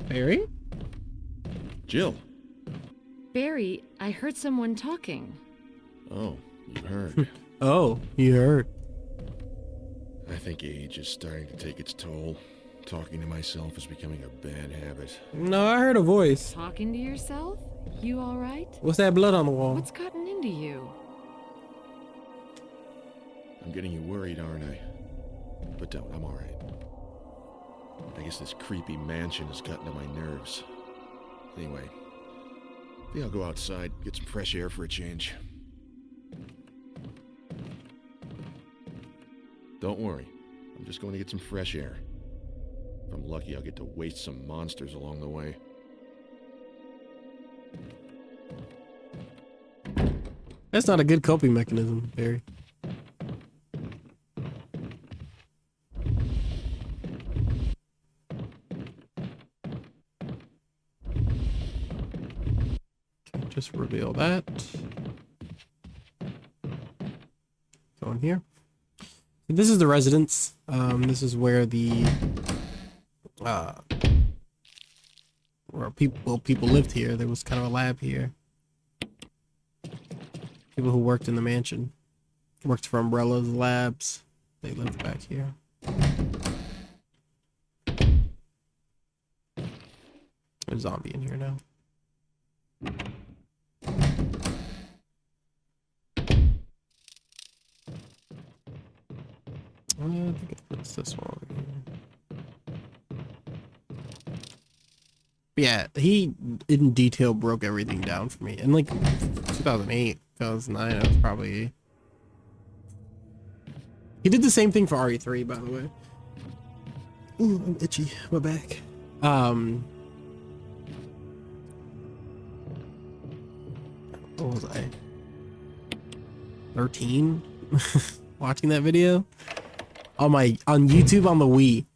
Barry? Jill. Barry, I heard someone talking. Oh, you heard. Oh, you heard. I think age is starting to take its toll. Talking to myself is becoming a bad habit. No, I heard a voice. Talking to yourself? You all right? What's that blood on the wall? What's gotten into you? I'm getting you worried, aren't I? But don't, I'm alright. I guess this creepy mansion has gotten to my nerves. Anyway, I think I'll go outside, get some fresh air for a change. Don't worry, I'm just going to get some fresh air. If I'm lucky, I'll get to waste some monsters along the way. That's not a good coping mechanism, Barry. Just reveal that. Go in here. This is the residence. This is where the where people lived here. There was kind of a lab here. People who worked in the mansion, worked for Umbrella's labs. They lived back here. There's a zombie in here now. I think it puts this one over here. But yeah, he in detail broke everything down for me. And like 2008, 2009, I was probably... He did the same thing for RE3, by the way. Ooh, I'm itchy. My back. What was I? 13? Watching that video? On YouTube on the Wii,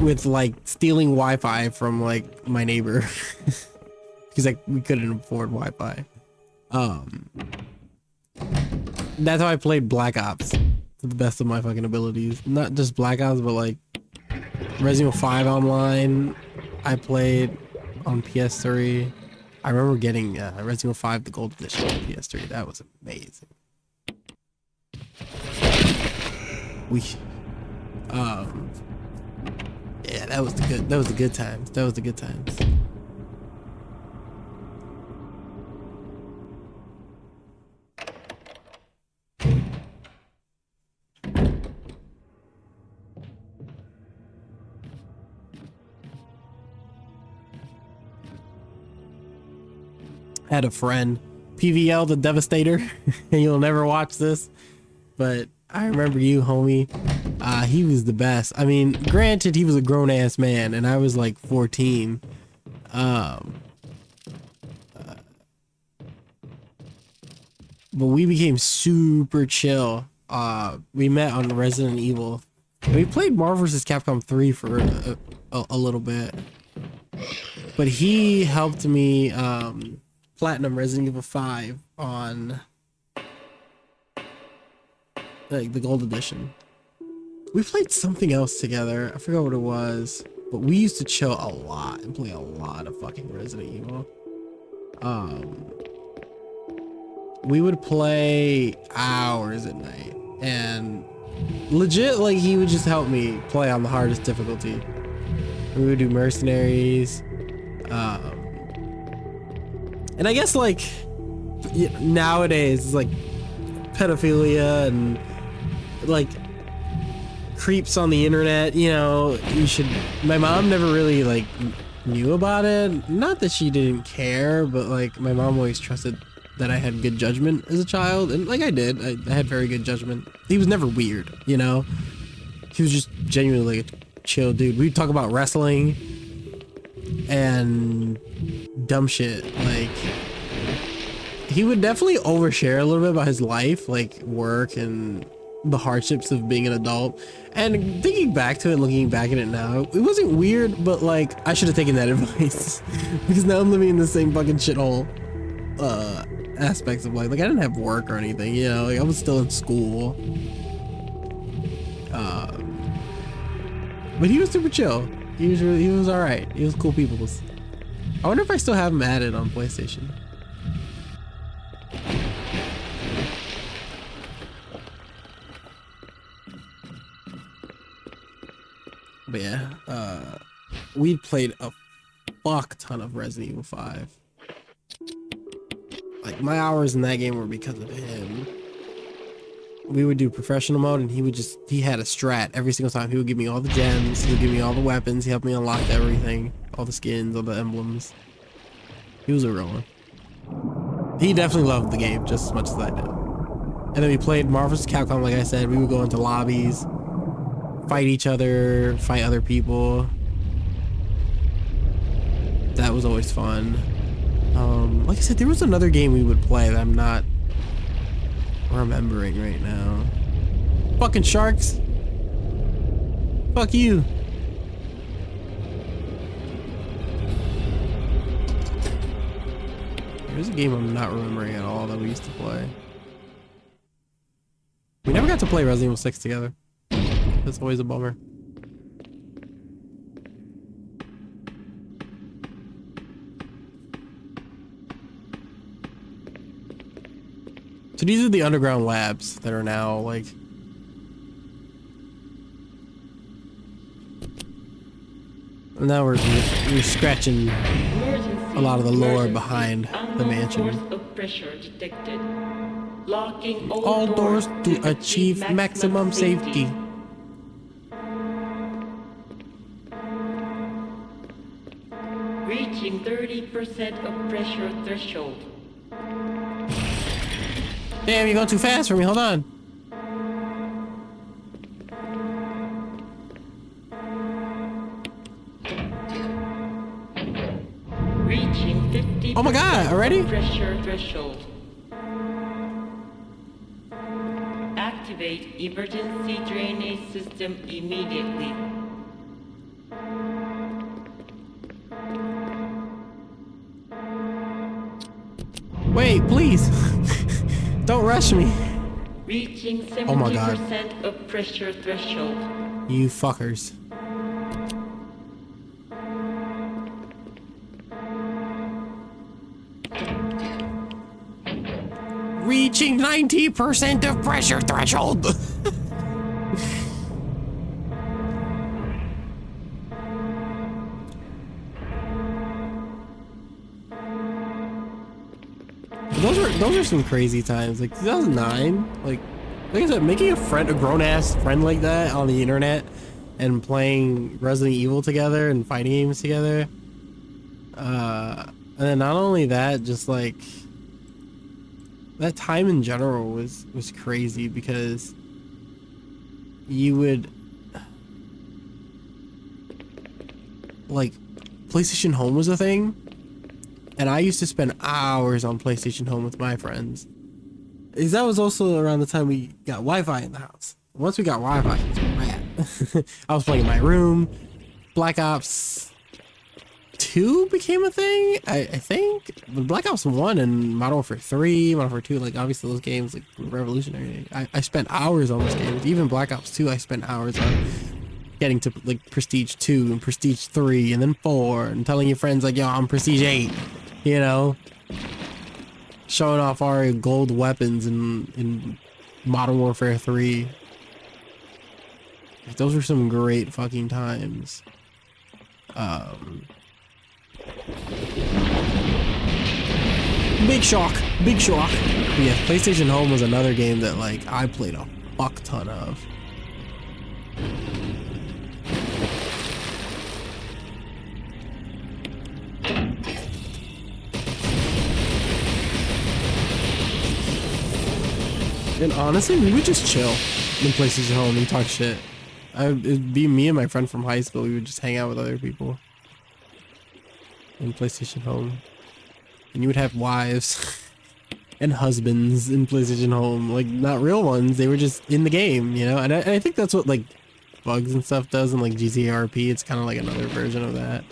with like stealing Wi-Fi from like my neighbor because like we couldn't afford Wi-Fi. That's how I played Black Ops to the best of my fucking abilities. Not just Black Ops, but like Resident Evil 5 online. I played on PS3. I remember getting Resident Evil 5, the Gold Edition on PS3. That was amazing. Yeah, that was the good times. That was the good times. Had a friend, PVL the Devastator, and you'll never watch this, but I remember you, homie. He was the best. I mean, granted, he was a grown ass man, and I was like 14. But we became super chill. We met on Resident Evil. We played Marvel vs. Capcom 3 for a little bit, but he helped me platinum Resident Evil 5 on like the Gold Edition. We played something else together. I forgot what it was, but we used to chill a lot and play a lot of fucking Resident Evil. We would play hours at night, and legit, like, he would just help me play on the hardest difficulty. We would do Mercenaries, and I guess, like, nowadays it's like pedophilia and like creeps on the internet, you know. My mom never really like knew about it. Not that she didn't care, but like my mom always trusted that I had good judgment as a child, and like I did. I had very good judgment. He was never weird, you know. He was just genuinely like a chill dude. We'd talk about wrestling and dumb shit. Like, he would definitely overshare a little bit about his life, like work and the hardships of being an adult. And thinking back to it, looking back at it now, it wasn't weird, but like I should have taken that advice because now I'm living in the same fucking shithole aspects of life. Like, I didn't have work or anything, you know, like I was still in school. But he was super chill. He was all right. He was cool peoples. I wonder if I still have him added on PlayStation. But yeah, we played a fuck ton of Resident Evil 5. Like, my hours in that game were because of him. We would do professional mode, and he had a strat every single time. He would give me all the gems, he would give me all the weapons, he helped me unlock everything, all the skins, all the emblems. He was a real one. He definitely loved the game just as much as I did. And then we played Marvel vs. Capcom, like I said. We would go into lobbies, fight each other, fight other people. That was always fun. Like I said, there was another game we would play that I'm not remembering right now. Fucking sharks. Fuck you. There's a game I'm not remembering at all that we used to play. We never got to play Resident Evil 6 together. That's always a bummer. So these are the underground labs that are now like... Now we're scratching a lot of the lore behind the mansion. All doors to achieve maximum safety. Reaching 30% of pressure threshold. Damn, you're going too fast for me. Hold on. Reaching 50%. Oh my god, already? Pressure threshold. Activate emergency drainage system immediately. Wait, please. Don't rush me. Reaching 70% Oh my god. of pressure threshold. You fuckers. reaching 90% of pressure threshold. Those are some crazy times. Like 2009, like I said, making a grown ass friend like that on the internet and playing Resident Evil together and fighting games together. And then not only that, just like that time in general was crazy because you would like PlayStation Home was a thing. And I used to spend hours on PlayStation Home with my friends. That was also around the time we got Wi-Fi in the house. Once we got Wi-Fi, it was rad. I was playing in my room. Black Ops 2 became a thing, I think. But Black Ops 1 and Modern Warfare 3, Modern Warfare 2, like obviously those games like were revolutionary. I spent hours on those games. Even Black Ops 2, I spent hours on getting to like Prestige 2 and Prestige 3 and then 4 and telling your friends like, yo, I'm Prestige 8. You know, showing off our gold weapons in Modern Warfare 3. Those were some great fucking times. Big shock. But yeah, PlayStation Home was another game that like I played a fuck ton of. And honestly, we would just chill in PlayStation Home and talk shit. It'd be me and my friend from high school. We would just hang out with other people in PlayStation Home. And you would have wives and husbands in PlayStation Home. Like, not real ones. They were just in the game, you know? And I think that's what, like, Bugs and stuff does in, like, GCRP. It's kind of like another version of that.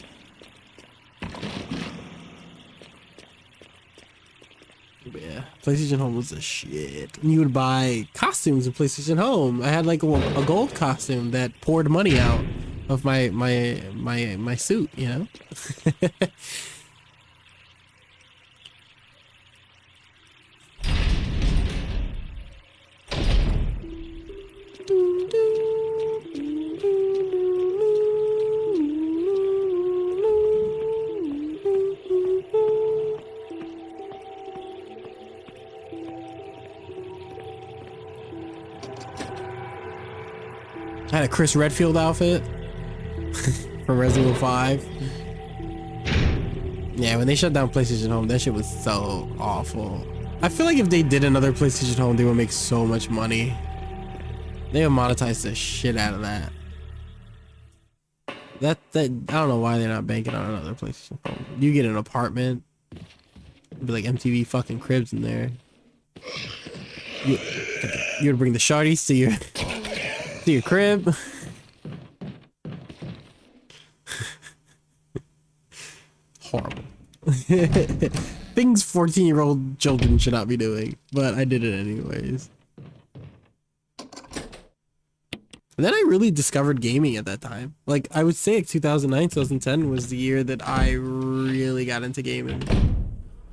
But yeah, PlayStation Home was the shit. And you would buy costumes in PlayStation Home. I had like a gold costume that poured money out of my suit, you know? I had a Chris Redfield outfit from Resident Evil 5. Yeah, when they shut down PlayStation Home, that shit was so awful. I feel like if they did another PlayStation Home, they would make so much money. They would monetize the shit out of that. That I don't know why they're not banking on another PlayStation Home. You get an apartment, it'd be like MTV fucking Cribs in there. You would bring the shorties to your crib. Horrible. Things 14-year-old children should not be doing, but I did it anyways. And then I really discovered gaming at that time. Like, I would say like 2009, 2010 was the year that I really got into gaming.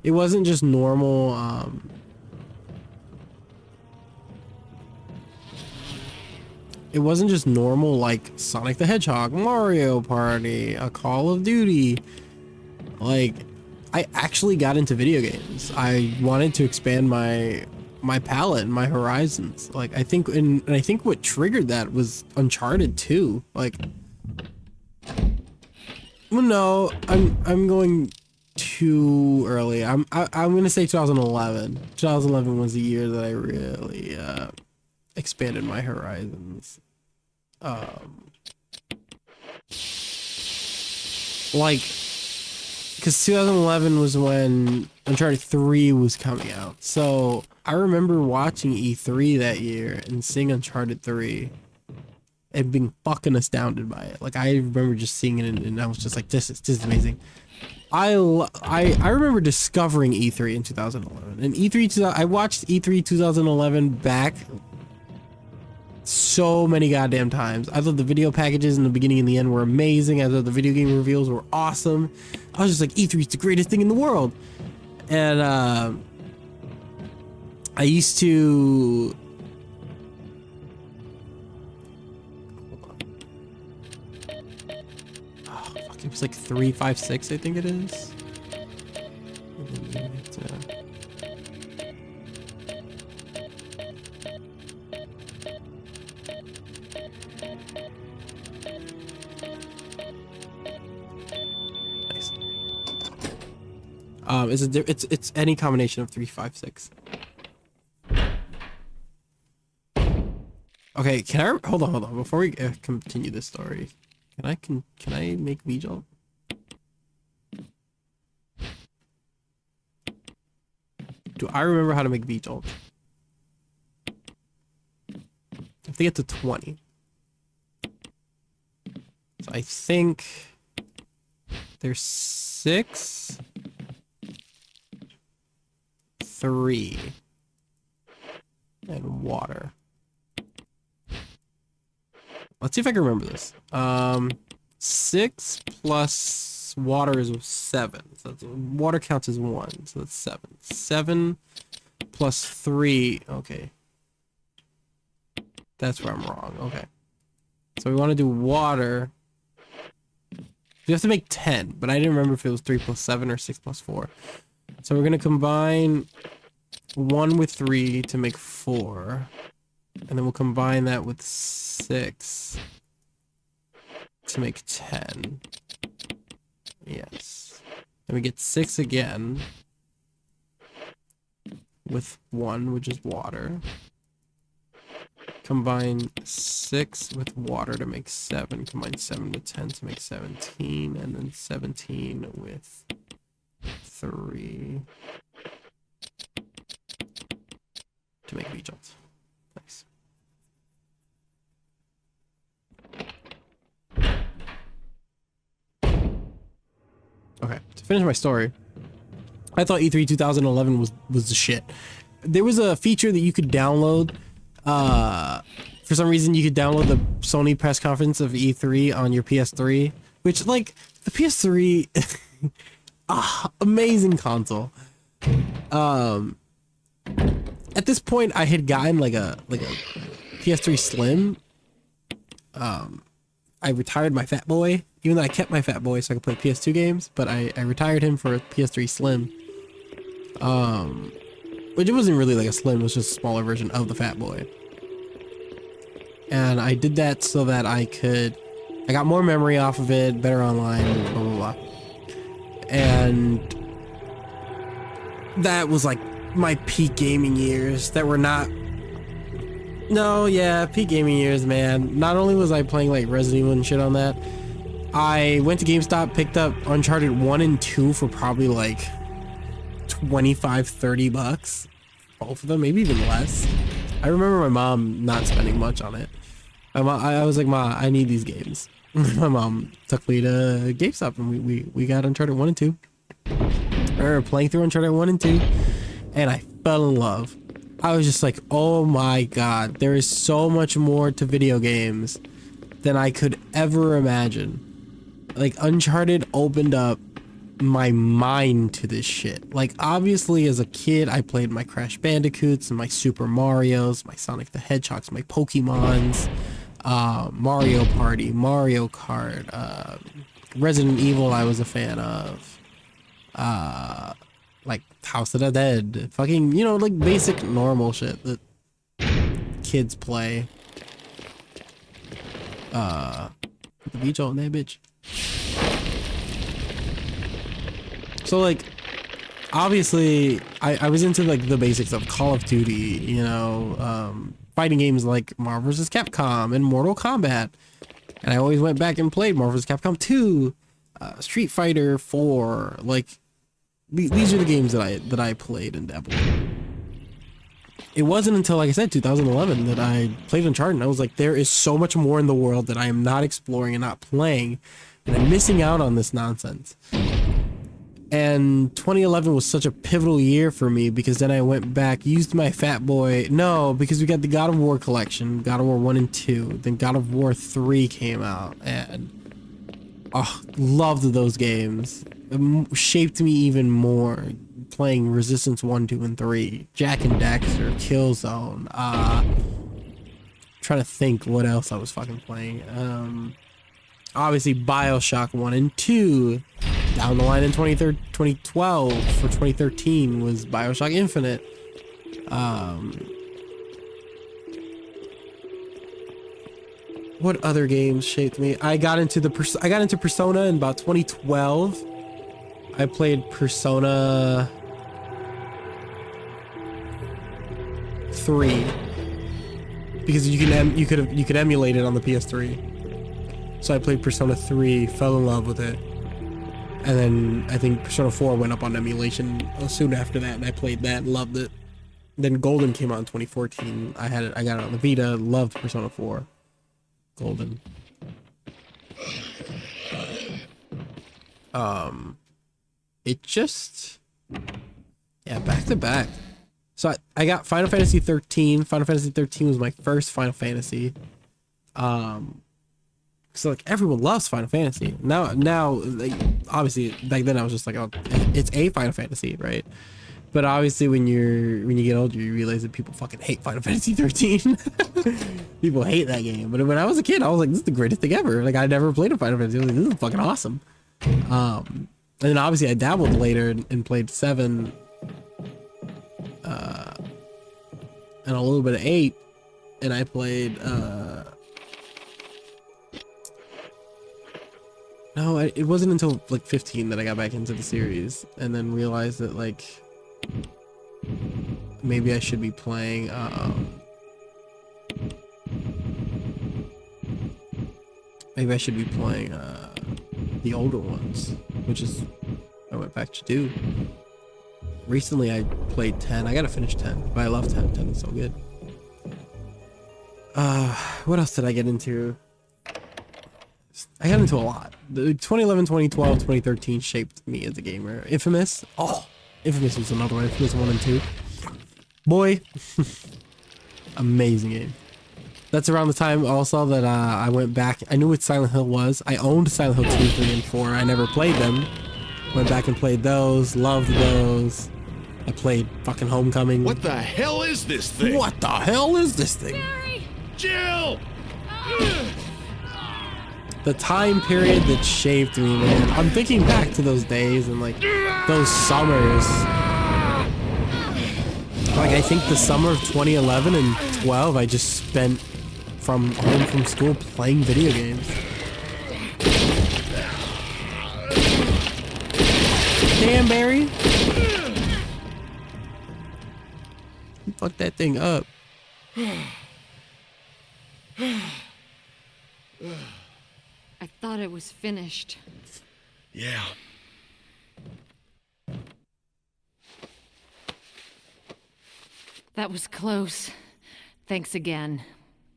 It wasn't just normal, it wasn't just normal like Sonic the Hedgehog, Mario Party, a Call of Duty. Like, I actually got into video games. I wanted to expand my palette and my horizons. Like, I think, and I think what triggered that was Uncharted 2. Like, well, no, I'm going too early. I'm gonna say 2011. 2011 was the year that I really expanded my horizons. Like, because 2011 was when Uncharted 3 was coming out. So I remember watching E3 that year and seeing Uncharted 3 and being fucking astounded by it. Like, I remember just seeing it and I was just like, this is amazing. I remember discovering E3 in 2011. And I watched E3 2011 back so many goddamn times. I thought the video packages in the beginning and the end were amazing. I thought the video game reveals were awesome. I was just like, E3 is the greatest thing in the world. And I used to. Oh, fuck, it was like 356, I think it is. And then you have to- Nice. It's any combination of 356. Okay, hold on before we continue this story. Can I make V-Jolt? Do I remember how to make V-Jolt? I have to get to 20. So I think there's 6, 3, and water. Let's see if I can remember this. 6 plus water is 7. So water counts as 1. So that's 7. 7 plus 3. Okay. That's where I'm wrong. Okay. So we want to do water. We have to make 10, but I didn't remember if it was 3 plus 7 or 6 plus 4. So we're going to combine 1 with 3 to make 4. And then we'll combine that with 6 to make 10. Yes. Then we get 6 again with 1, which is water. Combine 6 with water to make 7. Combine 7 with 10 to make 17. And then 17 with 3 to make V-Jolt. Nice. Okay, to finish my story, I thought E3 2011 was the shit. There was a feature that you could download. For some reason, you could download the Sony press conference of E3 on your PS3, which, like, the PS3, amazing console. At this point, I had gotten like a PS3 Slim. I retired my Fat Boy, even though I kept my Fat Boy so I could play PS2 games, but I retired him for a PS3 Slim. Which it wasn't really like a Slim, it was just a smaller version of the Fat Boy. And I did that so that I got more memory off of it, better online, blah, blah, blah. And that was like my peak gaming years that were not... No, yeah, peak gaming years, man. Not only was I playing like Resident Evil and shit on that, I went to GameStop, picked up Uncharted 1 and 2 for probably like 25, 30 bucks. Both of them, maybe even less. I remember my mom not spending much on it. I was like, Ma, I need these games. My mom took me to GameStop and we got Uncharted 1 and 2. I remember playing through Uncharted 1 and 2 and I fell in love. I was just like, oh my god, there is so much more to video games than I could ever imagine. Like, Uncharted opened up my mind to this shit. Like, obviously as a kid I played my Crash Bandicoots and my Super Marios, my Sonic the Hedgehogs, my Pokemons, Mario Party, Mario Kart, Resident Evil I was a fan of, like House of the Dead, fucking, you know, like basic normal shit that kids play. The beach on that bitch. So like, obviously I was into like the basics of Call of Duty, you know, fighting games like Marvel vs. Capcom and Mortal Kombat. And I always went back and played Marvel vs. Capcom 2, Street Fighter 4, like these are the games that I played and dabbled in. It wasn't until, like I said, 2011 that I played Uncharted and I was like, there is so much more in the world that I am not exploring and not playing, and I'm missing out on this nonsense. And 2011 was such a pivotal year for me because then I went back, used my Fat Boy. No, because we got the God of War collection, God of War 1 and 2. Then God of War 3 came out and loved those games. It shaped me even more. playing Resistance 1, 2, and 3, Jack and Daxter, Killzone. Trying to think what else I was fucking playing. Obviously BioShock 1 and 2. Down the line in 2012 for 2013 was BioShock Infinite. What other games shaped me? I got into Persona in about 2012. I played Persona 3 because you could emulate it on the PS3. So I played Persona 3, fell in love with it, and then I think Persona 4 went up on emulation soon after that, and I played that and loved it. Then Golden came out in 2014. I got it on the Vita. Loved Persona 4. Golden. It just, yeah, back to back. So I got Final Fantasy 13. Final Fantasy 13 was my first Final Fantasy. So like everyone loves Final Fantasy. Now like, obviously back then I was just like, oh, it's a Final Fantasy, right? But obviously when you get older, you realize that people fucking hate Final Fantasy 13. People hate that game. But when I was a kid, I was like, this is the greatest thing ever. Like I never played a Final Fantasy. I was like, this is fucking awesome. And then obviously I dabbled later and played 7, and a little bit of 8, and I played no, it wasn't until like 15 that I got back into the series, and then realized that like maybe I should be playing the older ones, which is I went back to do. Recently I played 10. I gotta finish 10, but I love 10. 10 is so good. What else did I get into? I got into a lot. The 2011, 2012, 2013 shaped me as a gamer. Infamous. Oh, Infamous was another one. Infamous 1 and 2. Boy, amazing game. That's around the time also that I went back. I knew what Silent Hill was. I owned Silent Hill 2, 3, and 4. I never played them. Went back and played those. Loved those. I played fucking Homecoming. What the hell is this thing? What the hell is this thing? Barry! Jill! The time period that shaped me, man. I'm thinking back to those days and like those summers. Like I think the summer of 2011 and 12 I just spent from home from school playing video games. Damn, Barry. You fucked that thing up. I thought it was finished. Yeah. That was close. Thanks again.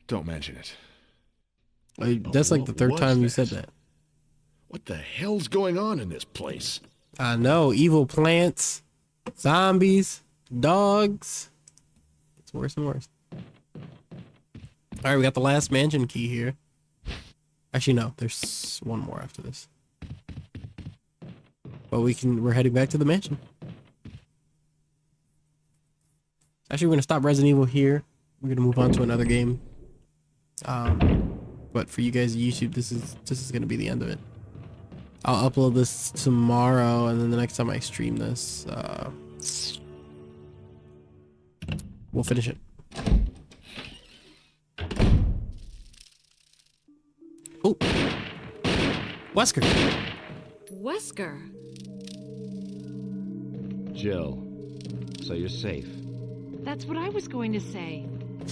Don't mention it. That's like the third time you said that. What the hell's going on in this place? I know. Evil plants, zombies, dogs. It's worse and worse. Alright, we got the last mansion key here. Actually, no. There's one more after this. But we're heading back to the mansion. Actually, we're going to stop Resident Evil here. We're going to move on to another game. But for you guys on YouTube, this is going to be the end of it. I'll upload this tomorrow, and then the next time I stream this, we'll finish it. Oh, Wesker. Wesker? Jill, so you're safe. That's what I was going to say.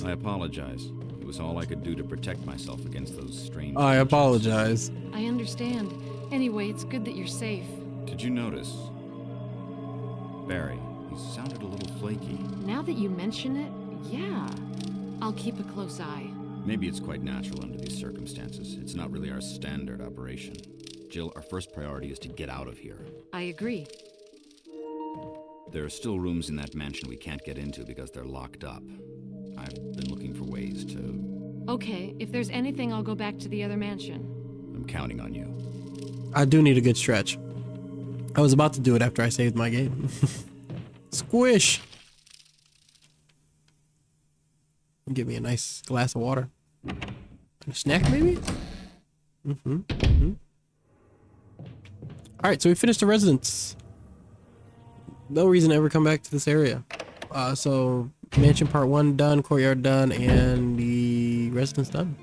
I apologize. It was all I could do to protect myself against those strange I creatures. apologize. I understand. Anyway, it's good that you're safe. Did you notice? Barry, he sounded a little flaky. Now that you mention it, yeah. I'll keep a close eye. Maybe it's quite natural under these circumstances. It's not really our standard operation. Jill, our first priority is to get out of here. I agree. There are still rooms in that mansion we can't get into because they're locked up. I've been looking for ways to... Okay, if there's anything, I'll go back to the other mansion. I'm counting on you. I do need a good stretch. I was about to do it after I saved my game. Squish. Give me a nice glass of water. A snack, maybe? Alright, so we finished the residence. No reason to ever come back to this area. So, mansion part 1 done, courtyard done, and the residence done.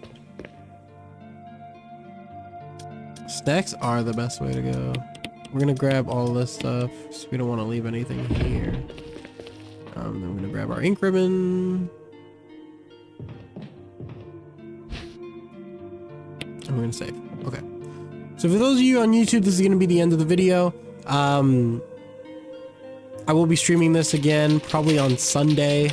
Snacks are the best way to go. We're gonna grab all this stuff, so we don't want to leave anything here. Then we're gonna grab our ink ribbon. And we're gonna save. Okay. So for those of you on YouTube, this is gonna be the end of the video. I will be streaming this again, probably on Sunday.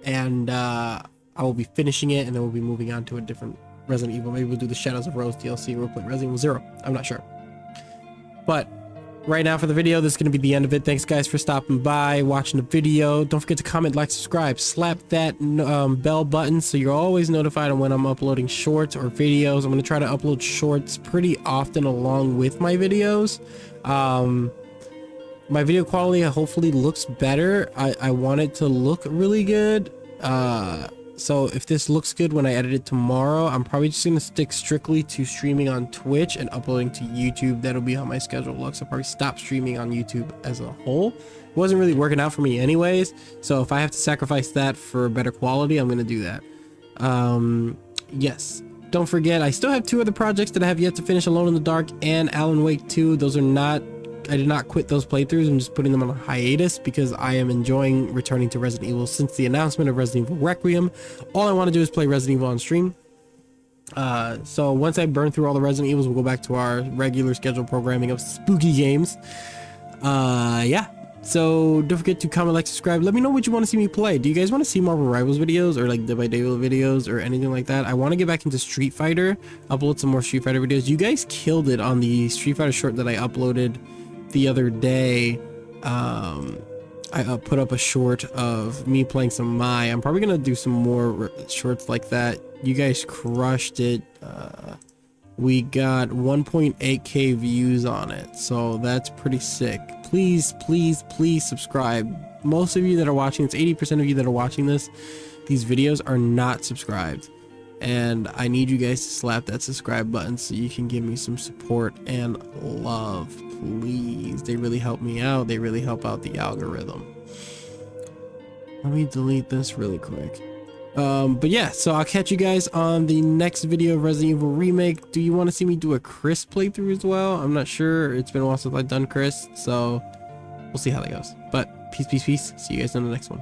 And I will be finishing it, and then we'll be moving on to a different Resident Evil. Maybe we'll do the Shadows of Rose DLC, and we'll play Resident Evil 0. I'm not sure. But right now for the video, this is going to be the end of it. Thanks guys for stopping by, watching the video. Don't forget to comment, like, subscribe, slap that bell button so you're always notified on when I'm uploading shorts or videos. I'm going to try to upload shorts pretty often along with my videos. My video quality hopefully looks better. I want it to look really good. So if this looks good when I edit it tomorrow, I'm probably just going to stick strictly to streaming on Twitch and uploading to YouTube. That'll be how my schedule looks. I'll probably stop streaming on YouTube as a whole. It wasn't really working out for me anyways, so if I have to sacrifice that for better quality, I'm going to do that. Yes. Don't forget, I still have 2 other projects that I have yet to finish, Alone in the Dark and Alan Wake 2. Those are not... I did not quit those playthroughs. I'm just putting them on a hiatus because I am enjoying returning to Resident Evil since the announcement of Resident Evil Requiem. All I want to do is play Resident Evil on stream. So once I burn through all the Resident Evils, we'll go back to our regular scheduled programming of spooky games. Yeah. So don't forget to comment, like, subscribe. Let me know what you want to see me play. Do you guys want to see Marvel Rivals videos or like Dead by Daylight videos or anything like that? I want to get back into Street Fighter, upload some more Street Fighter videos. You guys killed it on the Street Fighter short that I uploaded the other day. I put up a short of me playing some Mai. I'm probably gonna do some more shorts like that. You guys crushed it. We got 1.8k views on it, so that's pretty sick. Please subscribe. Most of you that are watching, it's 80% of you that are watching these videos are not subscribed, and I need you guys to slap that subscribe button so you can give me some support and love. Please, they really help me out. They really help out the algorithm. Let me delete this really quick. But yeah, so I'll catch you guys on the next video of Resident Evil Remake. Do you want to see me do a Chris playthrough as well? I'm not sure. It's been a while since I've done Chris, so we'll see how that goes. But peace. See you guys in the next one.